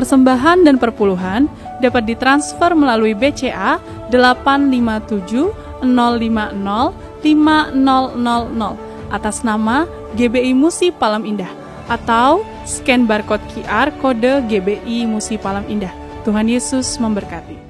persembahan dan perpuluhan dapat ditransfer melalui BCA 857 050 5000 atas nama GBI Musi Palam Indah atau scan barcode QR kode GBI Musi Palam Indah. Tuhan Yesus memberkati.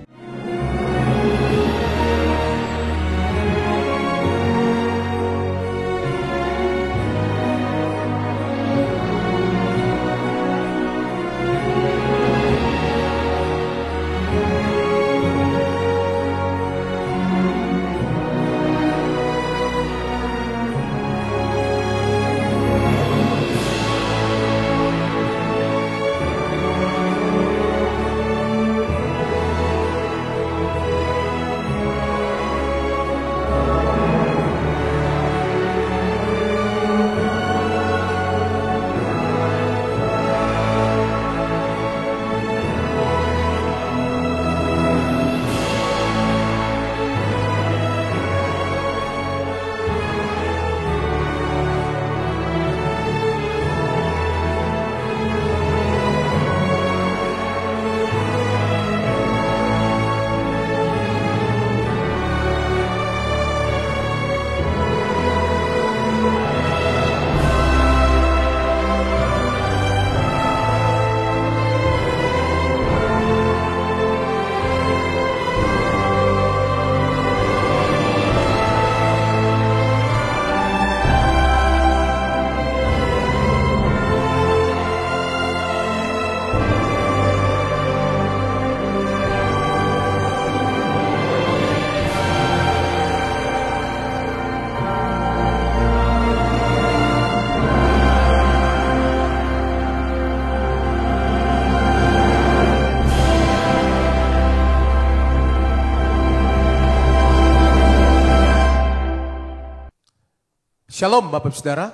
Shalom Bapak Ibu Saudara,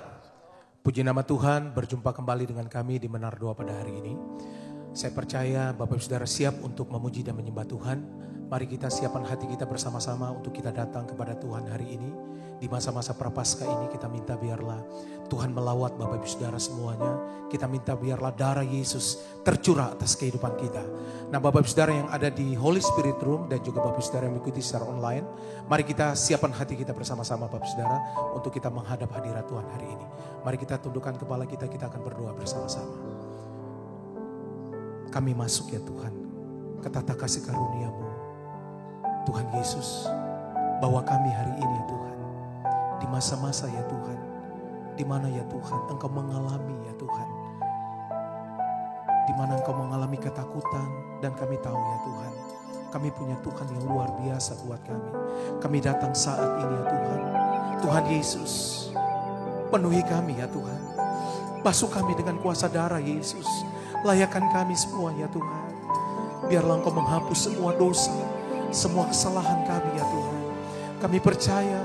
puji nama Tuhan, berjumpa kembali dengan kami di Menara Doa pada hari ini. Saya percaya Bapak Ibu Saudara siap untuk memuji dan menyembah Tuhan. Mari kita siapkan hati kita bersama-sama untuk kita datang kepada Tuhan hari ini. Di masa-masa Prapaskah ini kita minta biarlah Tuhan melawat Bapak Ibu Saudara semuanya. Kita minta biarlah darah Yesus tercurah atas kehidupan kita. Nah Bapak Ibu Saudara yang ada di Holy Spirit Room dan juga Bapak Ibu Saudara yang mengikuti secara online. Mari kita siapkan hati kita bersama-sama Bapak Ibu Saudara untuk kita menghadap hadirat Tuhan hari ini. Mari kita tundukkan kepala kita akan berdoa bersama-sama. Kami masuk ya Tuhan ke tata kasih karunia-Mu. Tuhan Yesus, bawa kami hari ini ya Tuhan. Di masa-masa ya Tuhan, di mana ya Tuhan Engkau mengalami ya Tuhan, di mana Engkau mengalami ketakutan dan kami tahu ya Tuhan, kami punya Tuhan yang luar biasa buat kami. Kami datang saat ini ya Tuhan. Tuhan Yesus, penuhi kami ya Tuhan. Basuh kami dengan kuasa darah Yesus. Layakan kami semua ya Tuhan. Biarlah Engkau menghapus semua dosa, semua kesalahan kami ya Tuhan. Kami percaya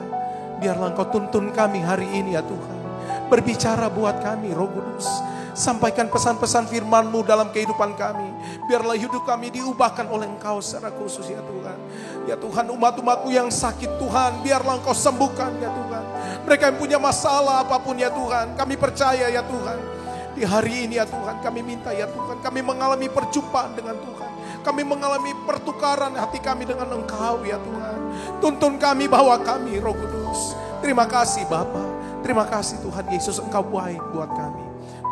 biarlah Engkau tuntun kami hari ini ya Tuhan. Berbicara buat kami Roh Kudus. Sampaikan pesan-pesan firman-Mu dalam kehidupan kami. Biarlah hidup kami diubahkan oleh Engkau secara khusus ya Tuhan. Ya Tuhan, umat-umat-Mu yang sakit Tuhan, biarlah Engkau sembuhkan ya Tuhan. Mereka yang punya masalah apapun ya Tuhan, kami percaya ya Tuhan. Di hari ini ya Tuhan, kami minta ya Tuhan, kami mengalami perjumpaan dengan Tuhan. Kami mengalami pertukaran hati kami dengan Engkau ya Tuhan. Tuntun kami, bawa kami Roh Kudus. Terima kasih Bapa, terima kasih Tuhan Yesus, Engkau baik buat kami.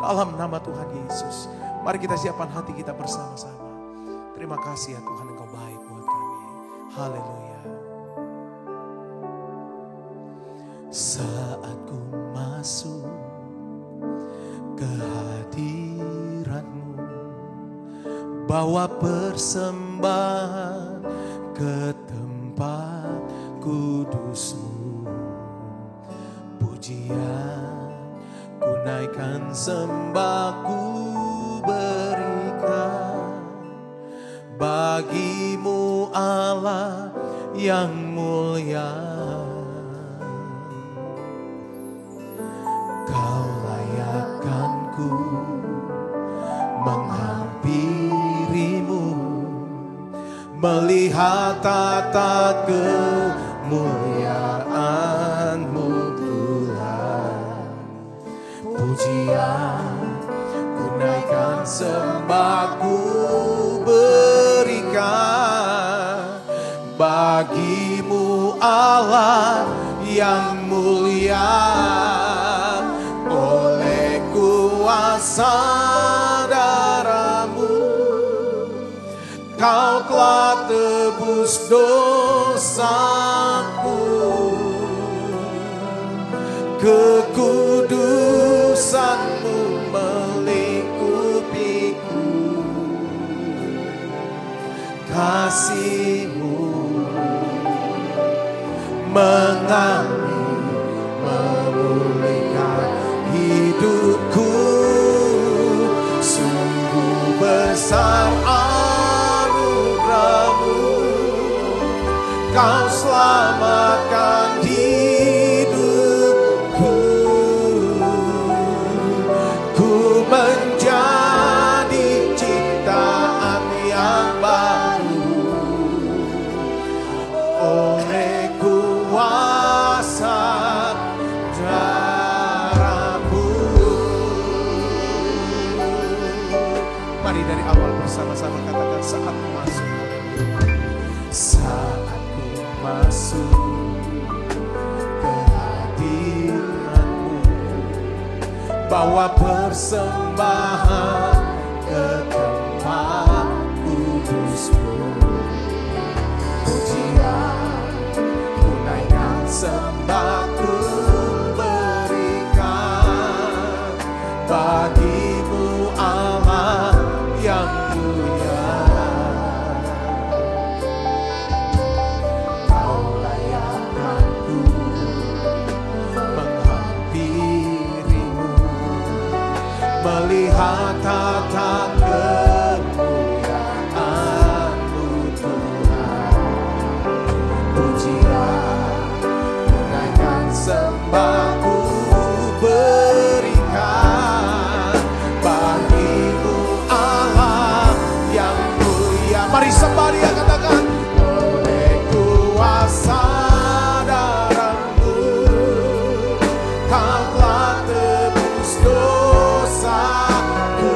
Dalam nama Tuhan Yesus, mari kita siapkan hati kita bersama-sama. Terima kasih ya Tuhan, Engkau baik buat kami. Haleluya. Saat ku masuk ke hadirat-Mu, bawa persembahan ke tempat kudus-Mu, pujian ku naikkan, sembah ku berikan bagi-Mu Allah yang mulia. Kau layakkanku menghampiri-Mu, melihat tata kemuliaan-Mu Tuhan. Pujian ku naikkan, sembah ku Allah yang mulia, oleh kuasa darah-Mu Kau telah tebus dosaku. Kekudusan-Mu melingkupiku, kasih-Mu mengalir memulihkan hidupku. Sungguh besar anugerah-Mu, Kau selamatkan hidupku. Ku menjadi ciptaan yang baru oleh kuasa darah-Mu. Mari dari awal bersama-sama katakan, saat ku masuk, saat ku masuk ke hadirat-Mu, bawa persembahan ke tempat kudus-Mu. Pujian tunaikan sembahku berikan bagi-Mu Allah yang mulia. Kau layak aku menghampiri-Mu, melihat tata kemuliaan-Mu Tuhan. Pujian tunaikan sembahku berikan bagi-Mu Allah yang mulia. Mari sembah Dia, katakan, oleh kuasa darah-Mu Kau telah tebus dosaku.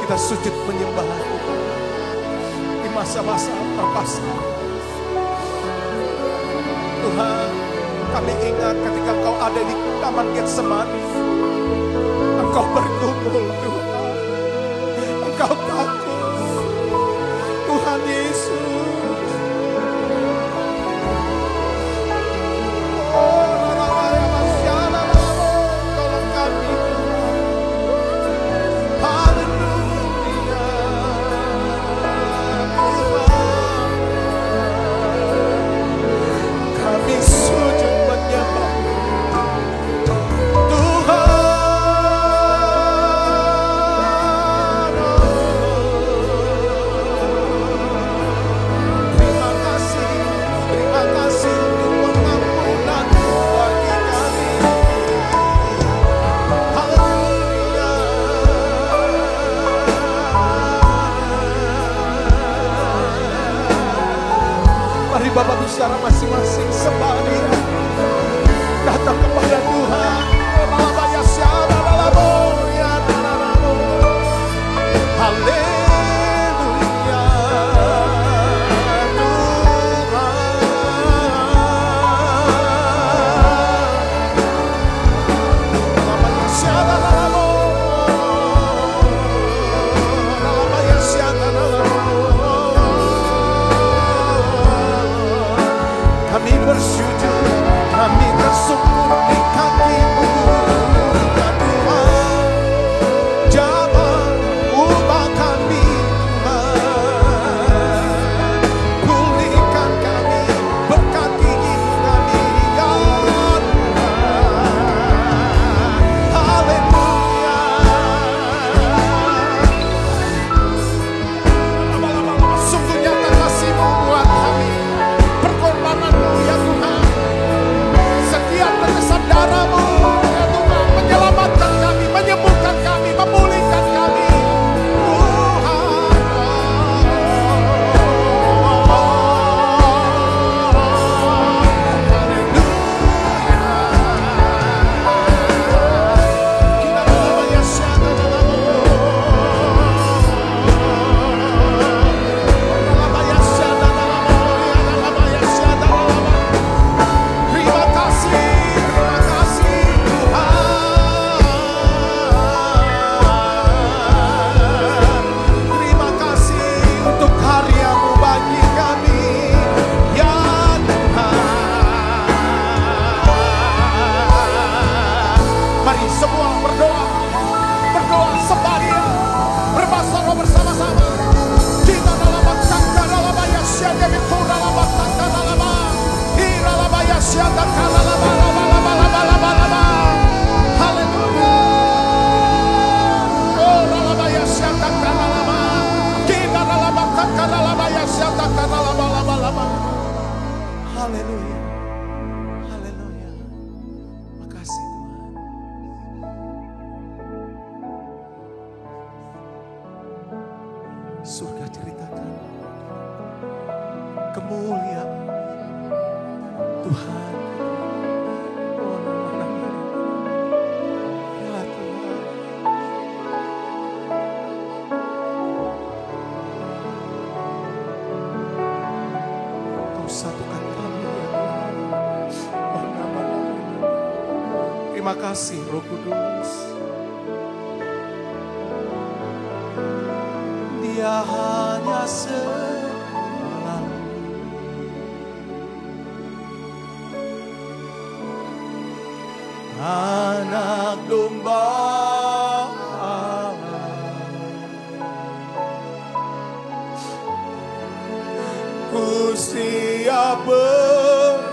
kita sujud menyembah Tuhan di masa-masa prapaskah. Tuhan, kami ingat ketika Engkau ada di Taman Getsemani, Engkau bergumul Tuhan, Engkau takut Tuhan Yesus. Tolong kami Tuhan. Haleluya Tuhan, kami sujud menyembah Tuhan. Terima kasih untuk pengampunan-Mu bagi kami. Haleluya. Mari Bapak bicara masing-masing sembah Dia. Datang kepada Tuhan. Haleluya kami bersujud, kami tersungkur di kaki-Mu ya Tuhan. Jangan ubah kami Tuhan, pulihkan kami, berkati hidup kami ya Tuhan. Haleluya. Sungguh nyata kasih-Mu buat kami, perkorbanan-Mu ya Tuhan. Setiap tetesan darah-Mu ya Tuhan menyelamatkan kami, menyembuhkan kami, memulihkan kami Tuhan. Terima kasih Tuhan. Terima kasih untuk karya-Mu bagi kami ya Tuhan. Mari semua berdoa sembah Dia, berbasar bersama-sama. Kita dalam bangsa dalam ayat syada bitura dalam bangsa dalam hira dalam ayat syada dalam laba. Haleluya. Oh dalam ayat syada dalam laba. Kita dalam bangsa dalam ayat syada dalam laba. Haleluya. Haleluya. Makasih Tuhan. Surga ceritakan kemuliaan Tuhan. Oh, ya Tuhan. Kau satukan kami ya Tuhan. Oh, nama-Mu. Terima kasih Roh Kudus. Dia hanya selalu anak domba Allah. Ku siap berteduh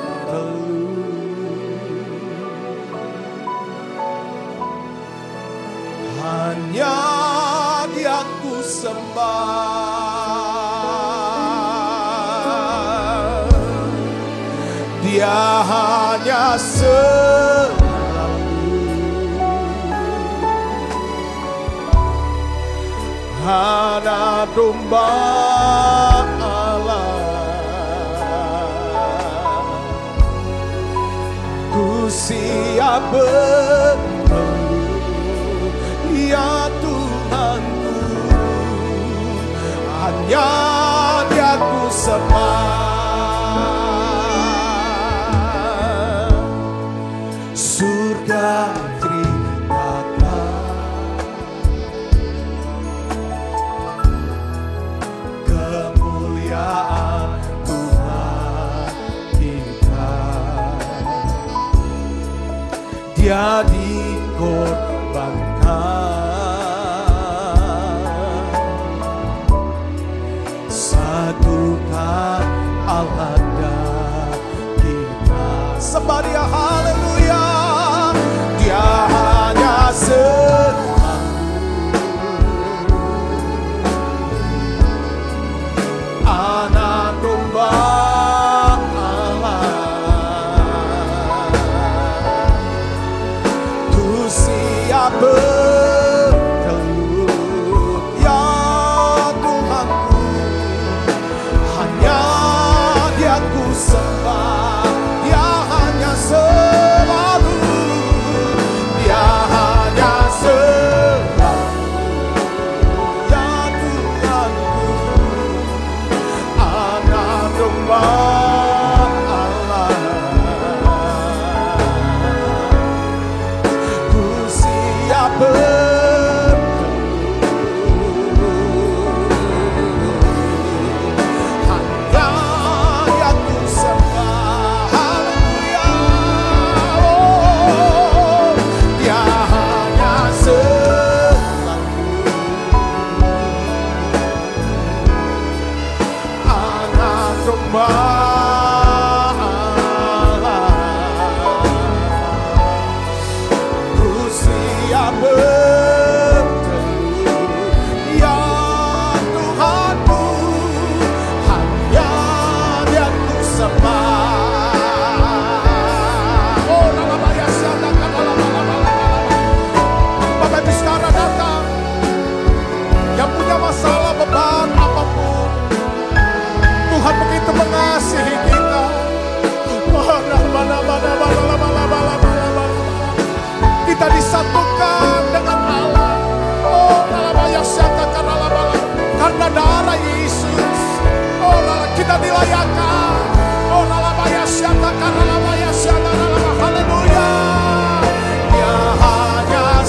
hanya Dia ku sembah. Dia hanya selalu anak domba Allah. Ku siap berteduh ya Tuhanku. hanya Dia ku sembah. Surga ceritakan kemuliaan Tuhan kita. Dia dikorbankan, satukan Allah dan kita. Sembah Dia, haleluya. Dia hanya anak domba Allah, tu siap bertelut ya Tuhanku, hanya Dia ku sembah. Dia hanya selalu, Dia hanya selalu ya Tuhanku, anak domba Allah, ku siap bertelut, hanya Dia ku sembah. Haleluya. Oh, Dia hanya selalu anak domba Allah, ku siap bertelut ya Tuhanku, hanya Dia ku sembah. Oh, lalabaya siadakan lalabala. Bapak Ibu sekarang datang yang punya masalah, beban apapun, Tuhan begitu mengasihi kita. Kita disatukan dengan Allah. Oh, karena darah Yesus. Oh, kita dilayakan. Oh, haleluya. Dia hanya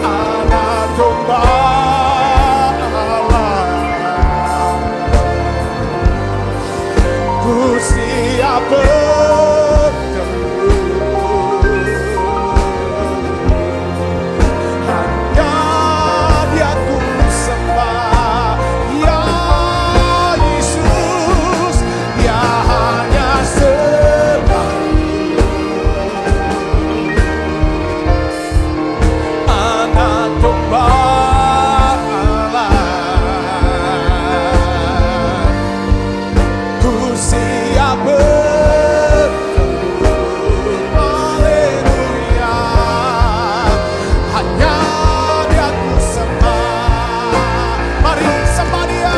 anak domba Allah, ku siap bertelut, hanya Dia ku sembah ya Yesus. Dia hanya selalu anak domba Allah, ku siap bertelut. Haleluya. Hanya Dia ku sembah. Mari sembah Dia.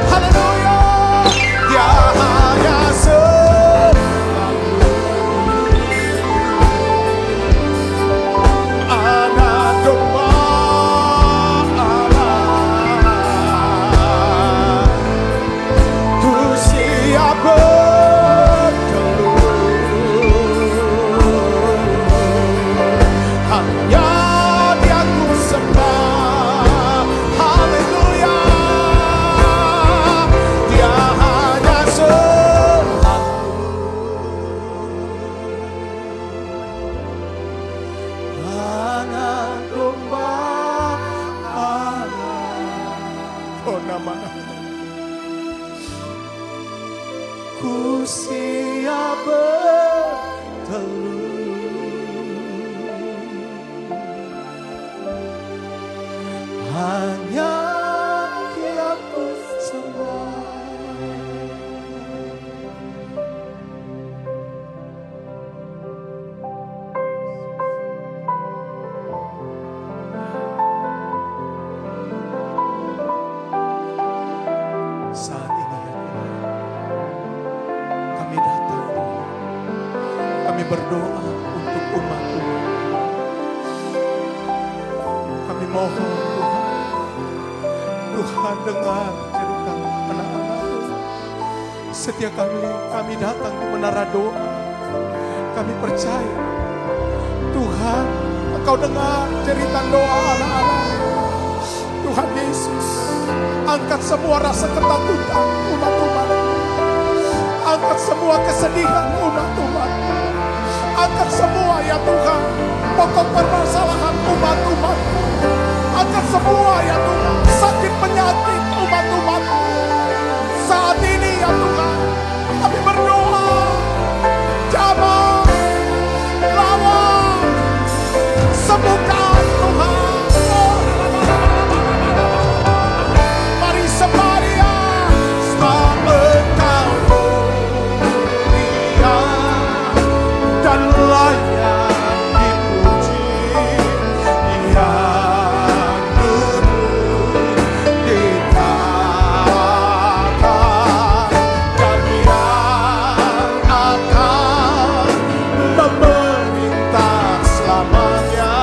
Haleluya. Dia hanya selalu anak domba Allah, ku siap bertelut, hanya Dia ku sembah. Haleluya. Dia hanya selalu anak domba Allah. Oh, nama-nama ku siap bertelut, hanya Dia ku sembah. Saat ini ya Tuhan, kami datang Tuhan, kami berdoa untuk umat Tuhan. mohon Tuhan dengar cerita anak-anakmu. Setiap kami datang di menara doa, kami percaya Tuhan, Engkau dengar cerita doa anak-anak. Tuhan Yesus, angkat semua rasa ketakutan umat-umat, angkat semua kesedihan umat-umat, angkat semua ya Tuhan pokok permasalahan umat-umat, angkat semua ya Tuhan sakit penyakit umat-umat. Saat ini ya Tuhan kami berdoa, jamah, lawan, sembuhkan Tuhan. Mari sembahyang, sebab Engkau mulia dan layak dipuji, yang duduk di tahta dan yang akan memerintah selamanya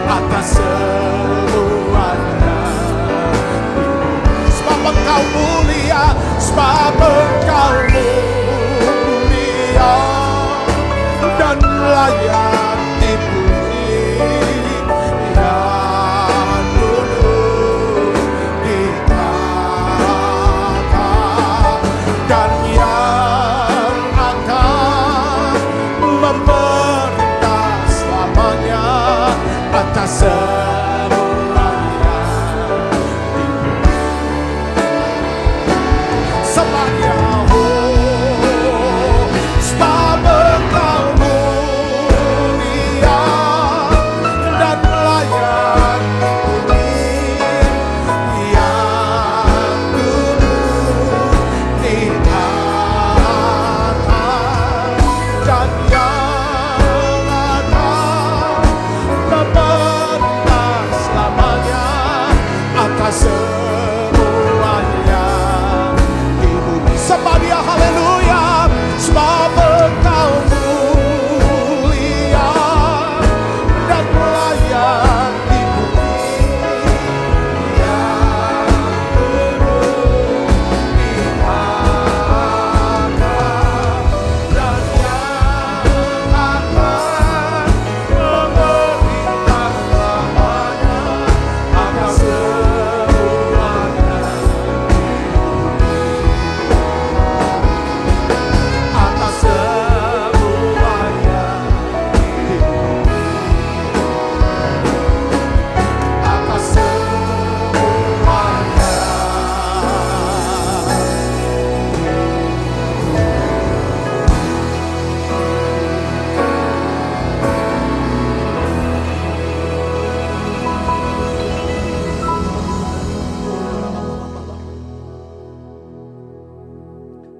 atas semuanya. Sebab Engkau mulia, sebab Engkau mulia dan layak dipuji, yang duduk di tahta dan yang akan memerintah selamanya atas semuanya. Semuanya, sebab Engkau mulia dan layak dipuji, yang duduk di tahta dan yang akan memerintah selamanya atas semuanya di bumi. Semuanya, haleluya, sebab Engkau mulia dan layak dipuji, yang duduk di tahta dan yang akan memerintah selamanya atas semuanya, atas semuanya, atas semuanya.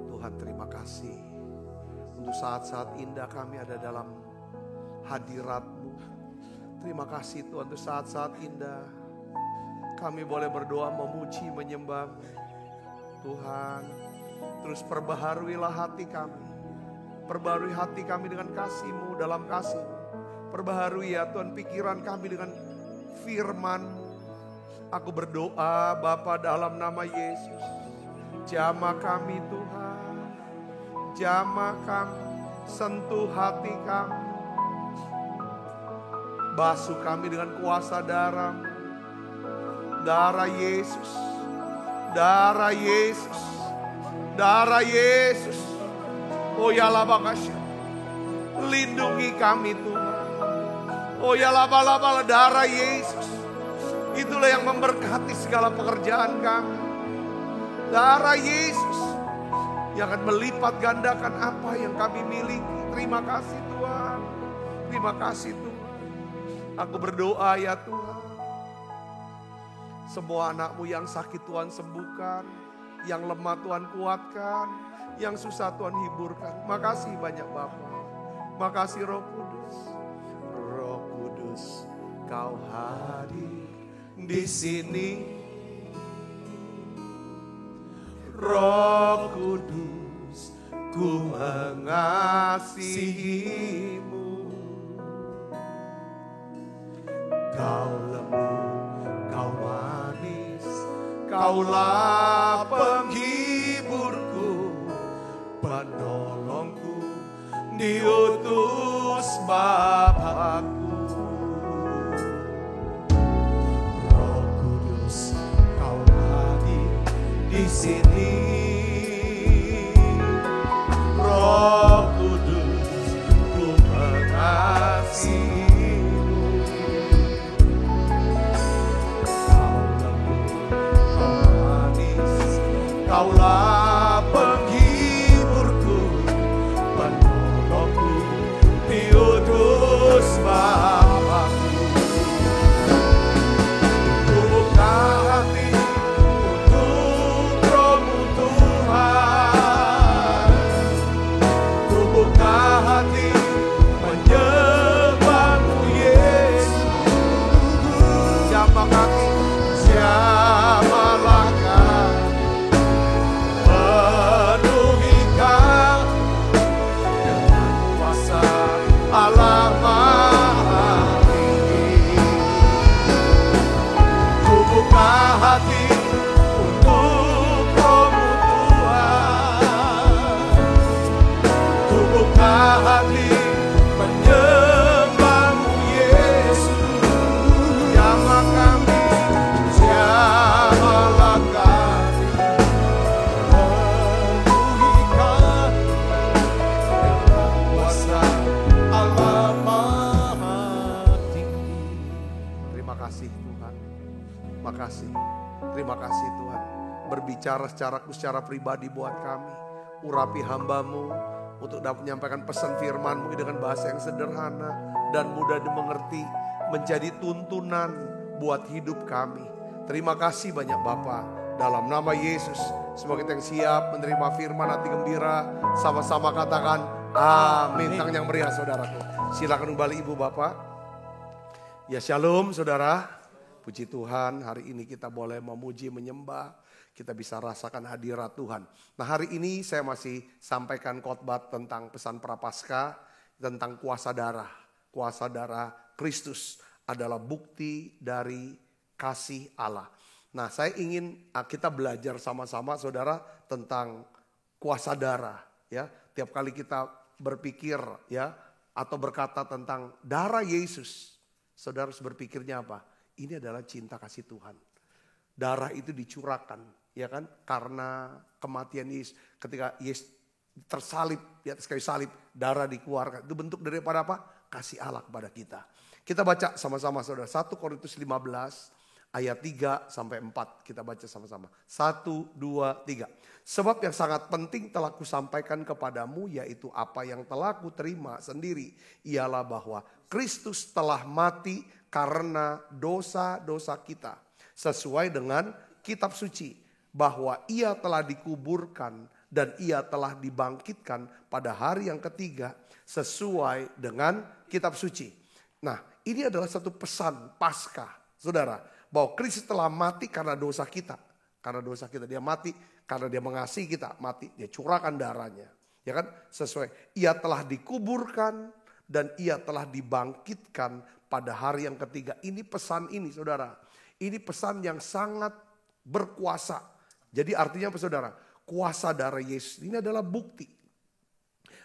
Tuhan, terima kasih untuk saat-saat indah kami ada dalam hadirat-Mu. Terima kasih Tuhan untuk saat-saat indah kami boleh berdoa, memuji, menyembah Tuhan. Terus perbaharuilah hati kami, perbaharui hati kami dengan kasih-Mu, dalam kasih-Mu. Perbaharui ya Tuhan pikiran kami dengan firman. Aku berdoa Bapa dalam nama Yesus, jamah kami Tuhan, jamah kami, sentuh hati kami, basuh kami dengan kuasa darah, darah Yesus, darah Yesus, darah Yesus. Oh ya labakasya, lindungi kami Tuhan. Oh ya laba-laba darah Yesus, itulah yang memberkati segala pekerjaan kami. Darah Yesus yang akan melipat gandakan apa yang kami miliki. Terima kasih Tuhan, terima kasih Tuhan. Aku berdoa ya Tuhan, semua anak-Mu yang sakit Tuhan sembuhkan, yang lemah Tuhan kuatkan, yang susah Tuhan hiburkan. Makasih banyak Bapa, makasih Roh Kudus. Roh Kudus, Kau hadir di sini. Roh Kudus, ku mengasihi-Mu. Kau lembut Kaulah penghiburku, penolongku, diutus Bapakku. Roh Kudus, Kau hadir di sini. Roh Kudus, ku mengasihimu. Kau lembut, Kau manis, Kaulah penghiburku, penolongku, diutus Bapakku. Ku buka hati untuk Roh-Mu Tuhan. Ku buka hati menyembah-Mu Yesus. Siapa kami? Siapalah kami? Penuhi kami dengan kuasa Allah Maha Tinggi. Ku buka hati untuk Roh-Mu Tuhan. Ku buka hati menyembah-Mu Yesus. Siapa kami? Siapalah kami? Penuhi kami dengan kuasa Allah Maha Tinggi. Terima kasih Tuhan. Makasih. Terima kasih Tuhan. Berbicara secara pribadi buat kami. Urapi hamba-Mu untuk dapat menyampaikan pesan firman-Mu dengan bahasa yang sederhana dan mudah dimengerti. Menjadi tuntunan buat hidup kami. Terima kasih banyak Bapa. Dalam nama Yesus. Semoga kita yang siap menerima firman hati gembira. Sama-sama katakan amin. Tangan yang meriah saudaraku. Silakan kembali Ibu Bapak. Ya shalom saudara. Puji Tuhan, hari ini kita boleh memuji, menyembah. Kita bisa rasakan hadirat Tuhan. Nah hari ini saya masih sampaikan khotbah tentang pesan Prapaskah. Tentang kuasa darah. Kuasa darah Kristus adalah bukti dari kasih Allah. Nah saya ingin kita belajar sama-sama saudara tentang kuasa darah. Ya, tiap kali kita berpikir ya atau berkata tentang darah Yesus. Saudara harus berpikirnya apa? Ini adalah cinta kasih Tuhan. Darah itu dicurahkan, ya kan? Karena kematian Yesus, ketika Yesus tersalib di atas kayu salib, darah dikeluarkan. Itu bentuk daripada apa? Kasih Allah kepada kita. Kita baca sama-sama saudara. 1 Korintus 15 ayat 3 sampai 4. Kita baca sama-sama. 1, 2, 3. Sebab yang sangat penting telah kusampaikan kepadamu, yaitu apa yang telah kuterima sendiri. Ialah bahwa Kristus telah mati karena dosa-dosa kita. Sesuai dengan kitab suci. Bahwa ia telah dikuburkan dan ia telah dibangkitkan pada hari yang ketiga. Sesuai dengan kitab suci. Nah ini adalah satu pesan Paskah. Saudara. Bahwa Kristus telah mati karena dosa kita. Karena dosa kita dia mati. Karena dia mengasihi kita mati. Dia curahkan darahnya. Ya kan? Sesuai. Ia telah dikuburkan. Dan ia telah dibangkitkan pada hari yang ketiga. Ini pesan ini saudara. Ini pesan yang sangat berkuasa. Jadi artinya apa saudara? Kuasa darah Yesus ini adalah bukti.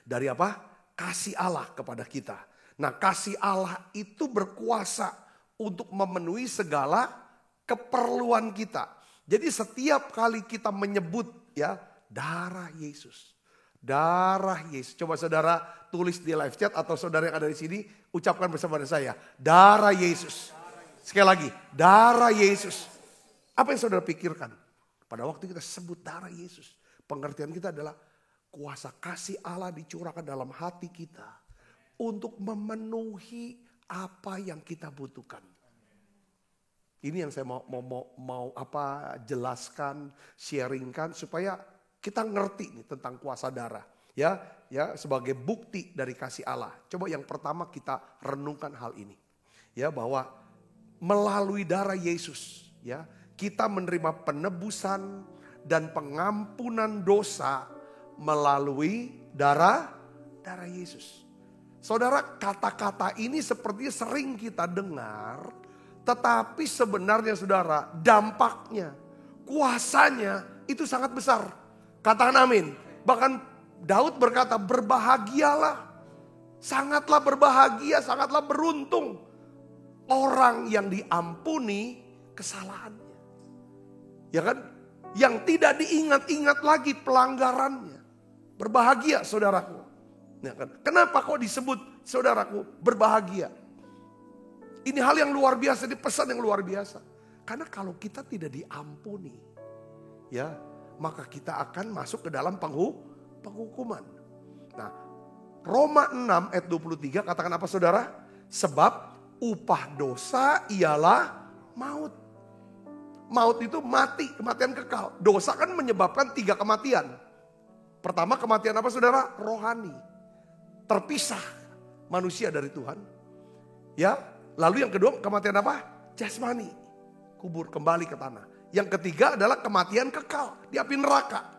Dari apa? Kasih Allah kepada kita. Nah kasih Allah itu berkuasa untuk memenuhi segala keperluan kita. Jadi setiap kali kita menyebut ya darah Yesus. Darah Yesus. Coba saudara tulis di live chat atau saudara yang ada di sini ucapkan bersama saya. Darah Yesus. Sekali lagi, darah Yesus. Apa yang saudara pikirkan? Pada waktu kita sebut darah Yesus. Pengertian kita adalah kuasa kasih Allah dicurahkan dalam hati kita. Untuk memenuhi apa yang kita butuhkan. Ini yang saya mau jelaskan, sharingkan supaya kita ngerti nih tentang kuasa darah. Ya, sebagai bukti dari kasih Allah. Coba yang pertama kita renungkan hal ini. Ya, bahwa melalui darah Yesus, ya, kita menerima penebusan dan pengampunan dosa melalui darah Yesus. Saudara, kata-kata ini sepertinya sering kita dengar, tetapi sebenarnya saudara, dampaknya, kuasanya itu sangat besar. Katakan amin. Bahkan Daud berkata, berbahagialah. Sangatlah berbahagia, sangatlah beruntung orang yang diampuni kesalahannya. Ya kan? Yang tidak diingat-ingat lagi pelanggarannya. Berbahagia saudaraku. Ya kan? Kenapa kok disebut saudaraku berbahagia? Ini hal yang luar biasa, ini pesan yang luar biasa. Karena kalau kita tidak diampuni, ya, maka kita akan masuk ke dalam penghukuman. Nah, Roma 6 ayat 23 katakan apa saudara? Sebab upah dosa ialah maut. Maut itu mati, kematian kekal. Dosa kan menyebabkan 3 kematian. Pertama kematian apa saudara? Rohani. Terpisah manusia dari Tuhan. Ya, lalu yang kedua kematian apa? Jasmani. Kubur kembali ke tanah. Yang ketiga adalah kematian kekal di api neraka.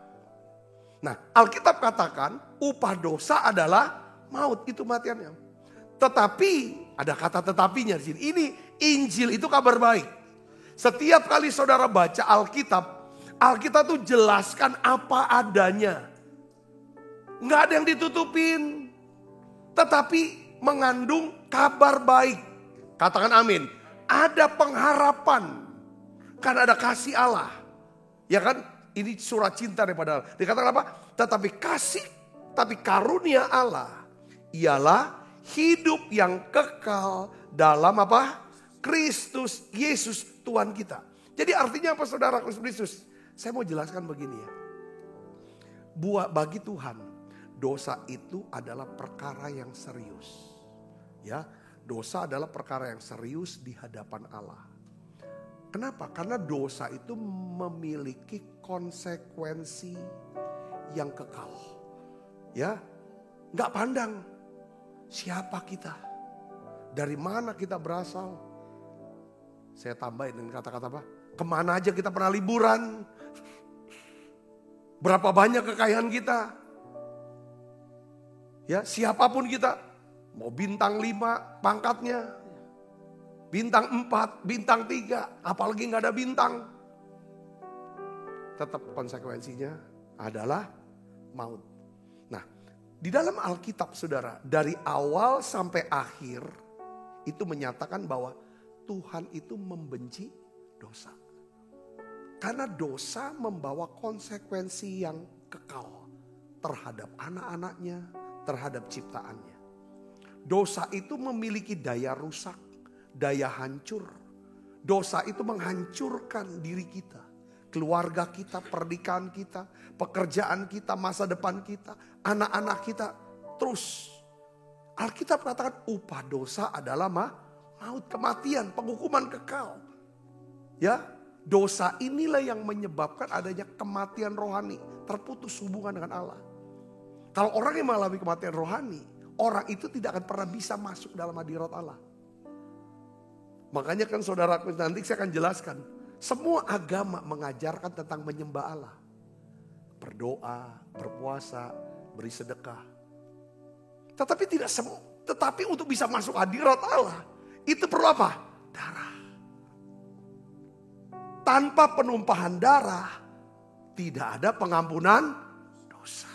Nah, Alkitab katakan upah dosa adalah maut, itu matiannya. Tetapi ada kata tetapinya di sini. Ini Injil itu kabar baik. Setiap kali saudara baca Alkitab, Alkitab tuh jelaskan apa adanya. Nggak ada yang ditutupin. Tetapi mengandung kabar baik. Katakan amin. Ada pengharapan. Karena ada kasih Allah. Ya kan? Ini surat cinta daripada Allah. Dikatakan apa? Tetapi kasih, tapi karunia Allah ialah hidup yang kekal dalam apa? Kristus Yesus Tuhan kita. Jadi artinya apa saudara Kristus? Saya mau jelaskan begini ya. Bagi Tuhan, dosa itu adalah perkara yang serius. Ya, dosa adalah perkara yang serius di hadapan Allah. Kenapa? Karena dosa itu memiliki konsekuensi yang kekal. Ya, nggak pandang siapa kita, dari mana kita berasal. Saya tambahin dengan kata-kata apa? Kemana aja kita pernah liburan? Berapa banyak kekayaan kita? Ya, siapapun kita, mau bintang 5 pangkatnya, bintang 4, bintang 3, apalagi nggak ada bintang. Tetap konsekuensinya adalah maut. Nah, di dalam Alkitab saudara, dari awal sampai akhir itu menyatakan bahwa Tuhan itu membenci dosa. Karena dosa membawa konsekuensi yang kekal terhadap anak-anaknya, terhadap ciptaannya. Dosa itu memiliki daya rusak, daya hancur. Dosa itu menghancurkan diri kita, keluarga kita, pernikahan kita, pekerjaan kita, masa depan kita, anak-anak kita. Terus Alkitab katakan upah dosa adalah maut, kematian, penghukuman kekal. Ya, dosa inilah yang menyebabkan adanya kematian rohani, terputus hubungan dengan Allah. Kalau orang yang mengalami kematian rohani, orang itu tidak akan pernah bisa masuk dalam hadirat Allah. Makanya kan saudaraku, nanti saya akan jelaskan. Semua agama mengajarkan tentang menyembah Allah. Berdoa, berpuasa, beri sedekah. Tetapi tidak semua. Tetapi untuk bisa masuk hadirat Allah, itu perlu apa? Darah. Tanpa penumpahan darah, tidak ada pengampunan dosa.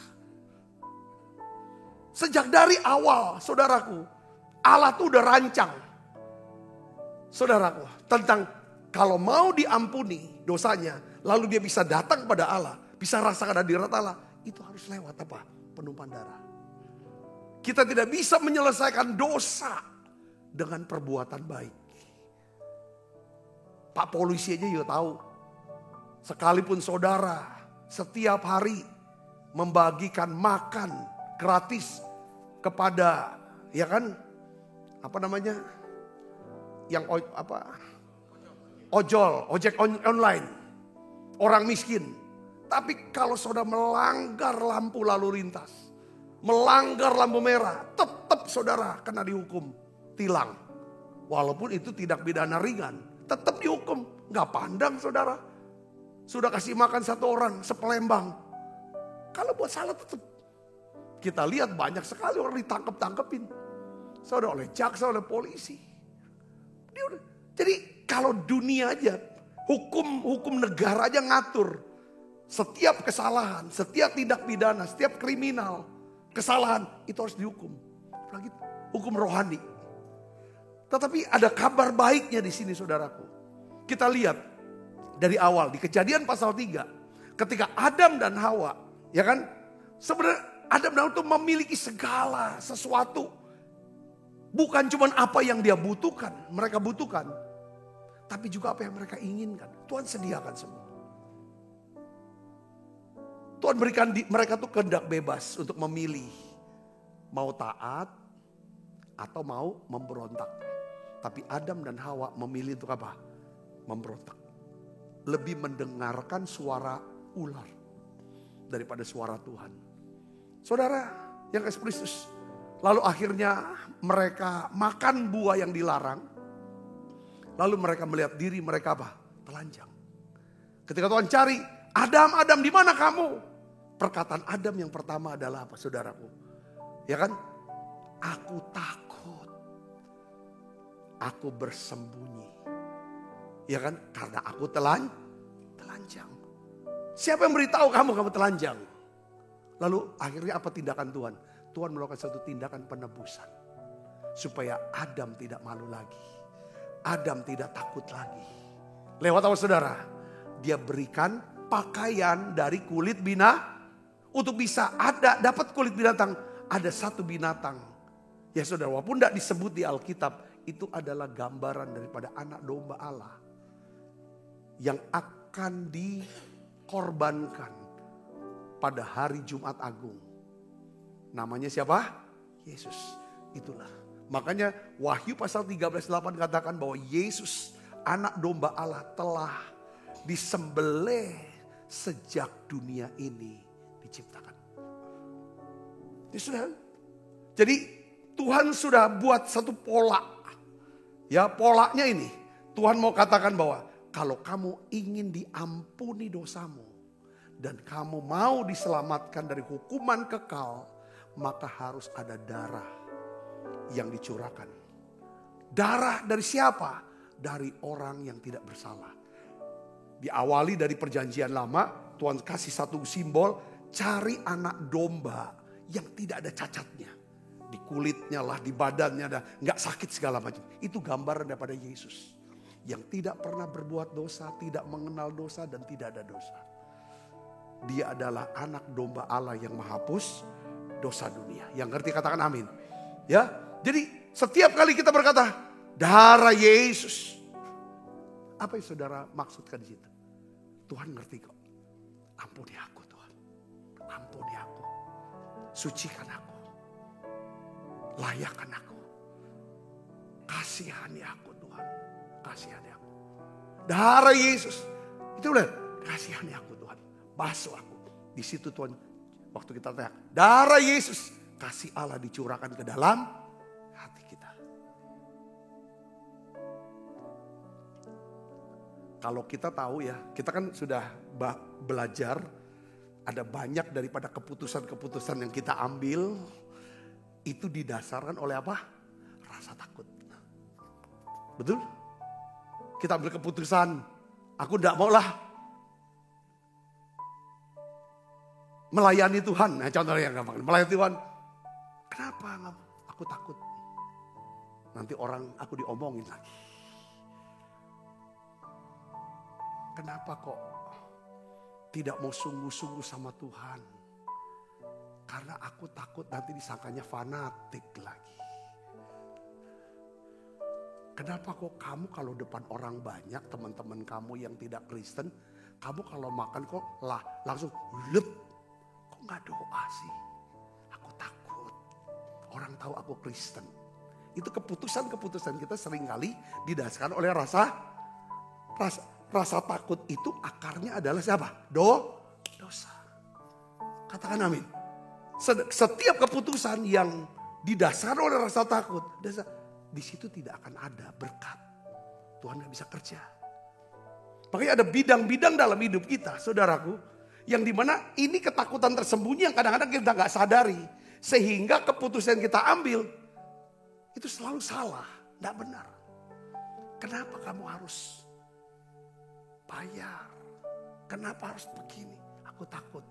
Sejak dari awal, saudaraku, Allah tuh udah rancang. Saudaraku, tentang kalau mau diampuni dosanya, lalu dia bisa datang kepada Allah, bisa rasakan hadirat Allah, itu harus lewat apa? Penumpahan darah. Kita tidak bisa menyelesaikan dosa dengan perbuatan baik. Pak polisi aja juga tahu. Sekalipun saudara setiap hari membagikan makan gratis kepada, ya kan, apa namanya, yang ojek online, orang miskin. Tapi kalau saudara melanggar lampu lalu lintas, melanggar lampu merah, tetap saudara kena dihukum tilang. Walaupun itu tidak pidana ringan, tetap dihukum. Gak pandang saudara. Sudah kasih makan 1 orang sepelembang. Kalau buat salah tetap. Kita lihat banyak sekali orang ditangkep-tangkepin. Saudara oleh jaksa, oleh polisi. Jadi kalau dunia aja Hukum negara aja ngatur. Setiap kesalahan, setiap tindak pidana, setiap kriminal, kesalahan itu harus dihukum. Apalagi hukum rohani. Tetapi ada kabar baiknya di sini saudaraku. Kita lihat dari awal di Kejadian pasal 3. Ketika Adam dan Hawa, ya kan? Sebenarnya Adam dan Hawa itu memiliki segala sesuatu. Bukan cuma apa yang dia butuhkan, mereka butuhkan. Tapi juga apa yang mereka inginkan. Tuhan sediakan semua. Tuhan berikan mereka tuh kehendak bebas untuk memilih. Mau taat atau mau memberontak. Tapi Adam dan Hawa memilih untuk apa? Memberontak. Lebih mendengarkan suara ular daripada suara Tuhan. Saudara yang kasih Kristus. Lalu akhirnya mereka makan buah yang dilarang. Lalu mereka melihat diri mereka apa? Telanjang. Ketika Tuhan cari, Adam, Adam di mana kamu? Perkataan Adam yang pertama adalah apa saudaraku? Ya kan? Aku takut. Aku bersembunyi. Ya kan? Karena aku telanjang. Siapa yang beritahu kamu telanjang? Lalu akhirnya apa tindakan Tuhan? Tuhan melakukan satu tindakan penebusan. Supaya Adam tidak malu lagi. Adam tidak takut lagi. Lewat apa saudara? Dia berikan pakaian dari kulit binatang. Untuk bisa dapat kulit binatang. Ada satu binatang. Ya saudara, walaupun tidak disebut di Alkitab. Itu adalah gambaran daripada anak domba Allah. Yang akan dikorbankan pada hari Jumat Agung. Namanya siapa? Yesus. Itulah. Makanya Wahyu pasal 13:8 katakan bahwa Yesus anak domba Allah telah disembelih sejak dunia ini diciptakan. Jadi Tuhan sudah buat satu pola. Ya, polanya ini. Tuhan mau katakan bahwa kalau kamu ingin diampuni dosamu dan kamu mau diselamatkan dari hukuman kekal, maka harus ada darah yang dicurahkan. Darah dari siapa? Dari orang yang tidak bersalah. Diawali dari perjanjian lama, Tuhan kasih satu simbol, cari anak domba yang tidak ada cacatnya. Di kulitnya lah, di badannya ada, nggak sakit segala macam. Itu gambaran daripada Yesus. Yang tidak pernah berbuat dosa, tidak mengenal dosa dan tidak ada dosa. Dia adalah anak domba Allah yang menghapus dosa dunia. Yang ngerti katakan amin. Ya, jadi setiap kali kita berkata darah Yesus, apa yang saudara maksudkan di situ? Tuhan ngerti kok. Ampuni aku Tuhan. Ampuni aku. Sucikan aku. Layakkan aku. Kasihani aku Tuhan. Kasihani aku. Darah Yesus. Itu udah kasihani aku Tuhan. Basuh aku. Di situ Tuhan, waktu kita teriak, darah Yesus, kasih Allah dicurahkan ke dalam hati kita. Kalau kita tahu ya, kita kan sudah belajar, ada banyak daripada keputusan-keputusan yang kita ambil, itu didasarkan oleh apa? Rasa takut. Betul? Kita ambil keputusan, aku tidak maulah melayani Tuhan. Nah, contohnya yang gampang. Melayani Tuhan. Kenapa? Aku takut. Nanti aku diomongin lagi. Kenapa kok tidak mau sungguh-sungguh sama Tuhan? Karena aku takut nanti disangkanya fanatik lagi. Kenapa kok kamu kalau depan orang banyak, teman-teman kamu yang tidak Kristen, kamu kalau makan kok langsung lep. Kok gak doa sih? Aku takut. Orang tahu aku Kristen. Itu keputusan-keputusan kita seringkali didasarkan oleh rasa takut itu akarnya adalah siapa? Dosa. Katakan amin. Setiap keputusan yang didasarkan oleh rasa takut, di situ tidak akan ada berkat. Tuhan gak bisa kerja. Makanya ada bidang-bidang dalam hidup kita, saudaraku, yang dimana ini ketakutan tersembunyi yang kadang-kadang kita gak sadari. Sehingga keputusan yang kita ambil, itu selalu salah, gak benar. Kenapa kamu harus bayar. Kenapa harus begini? Aku takut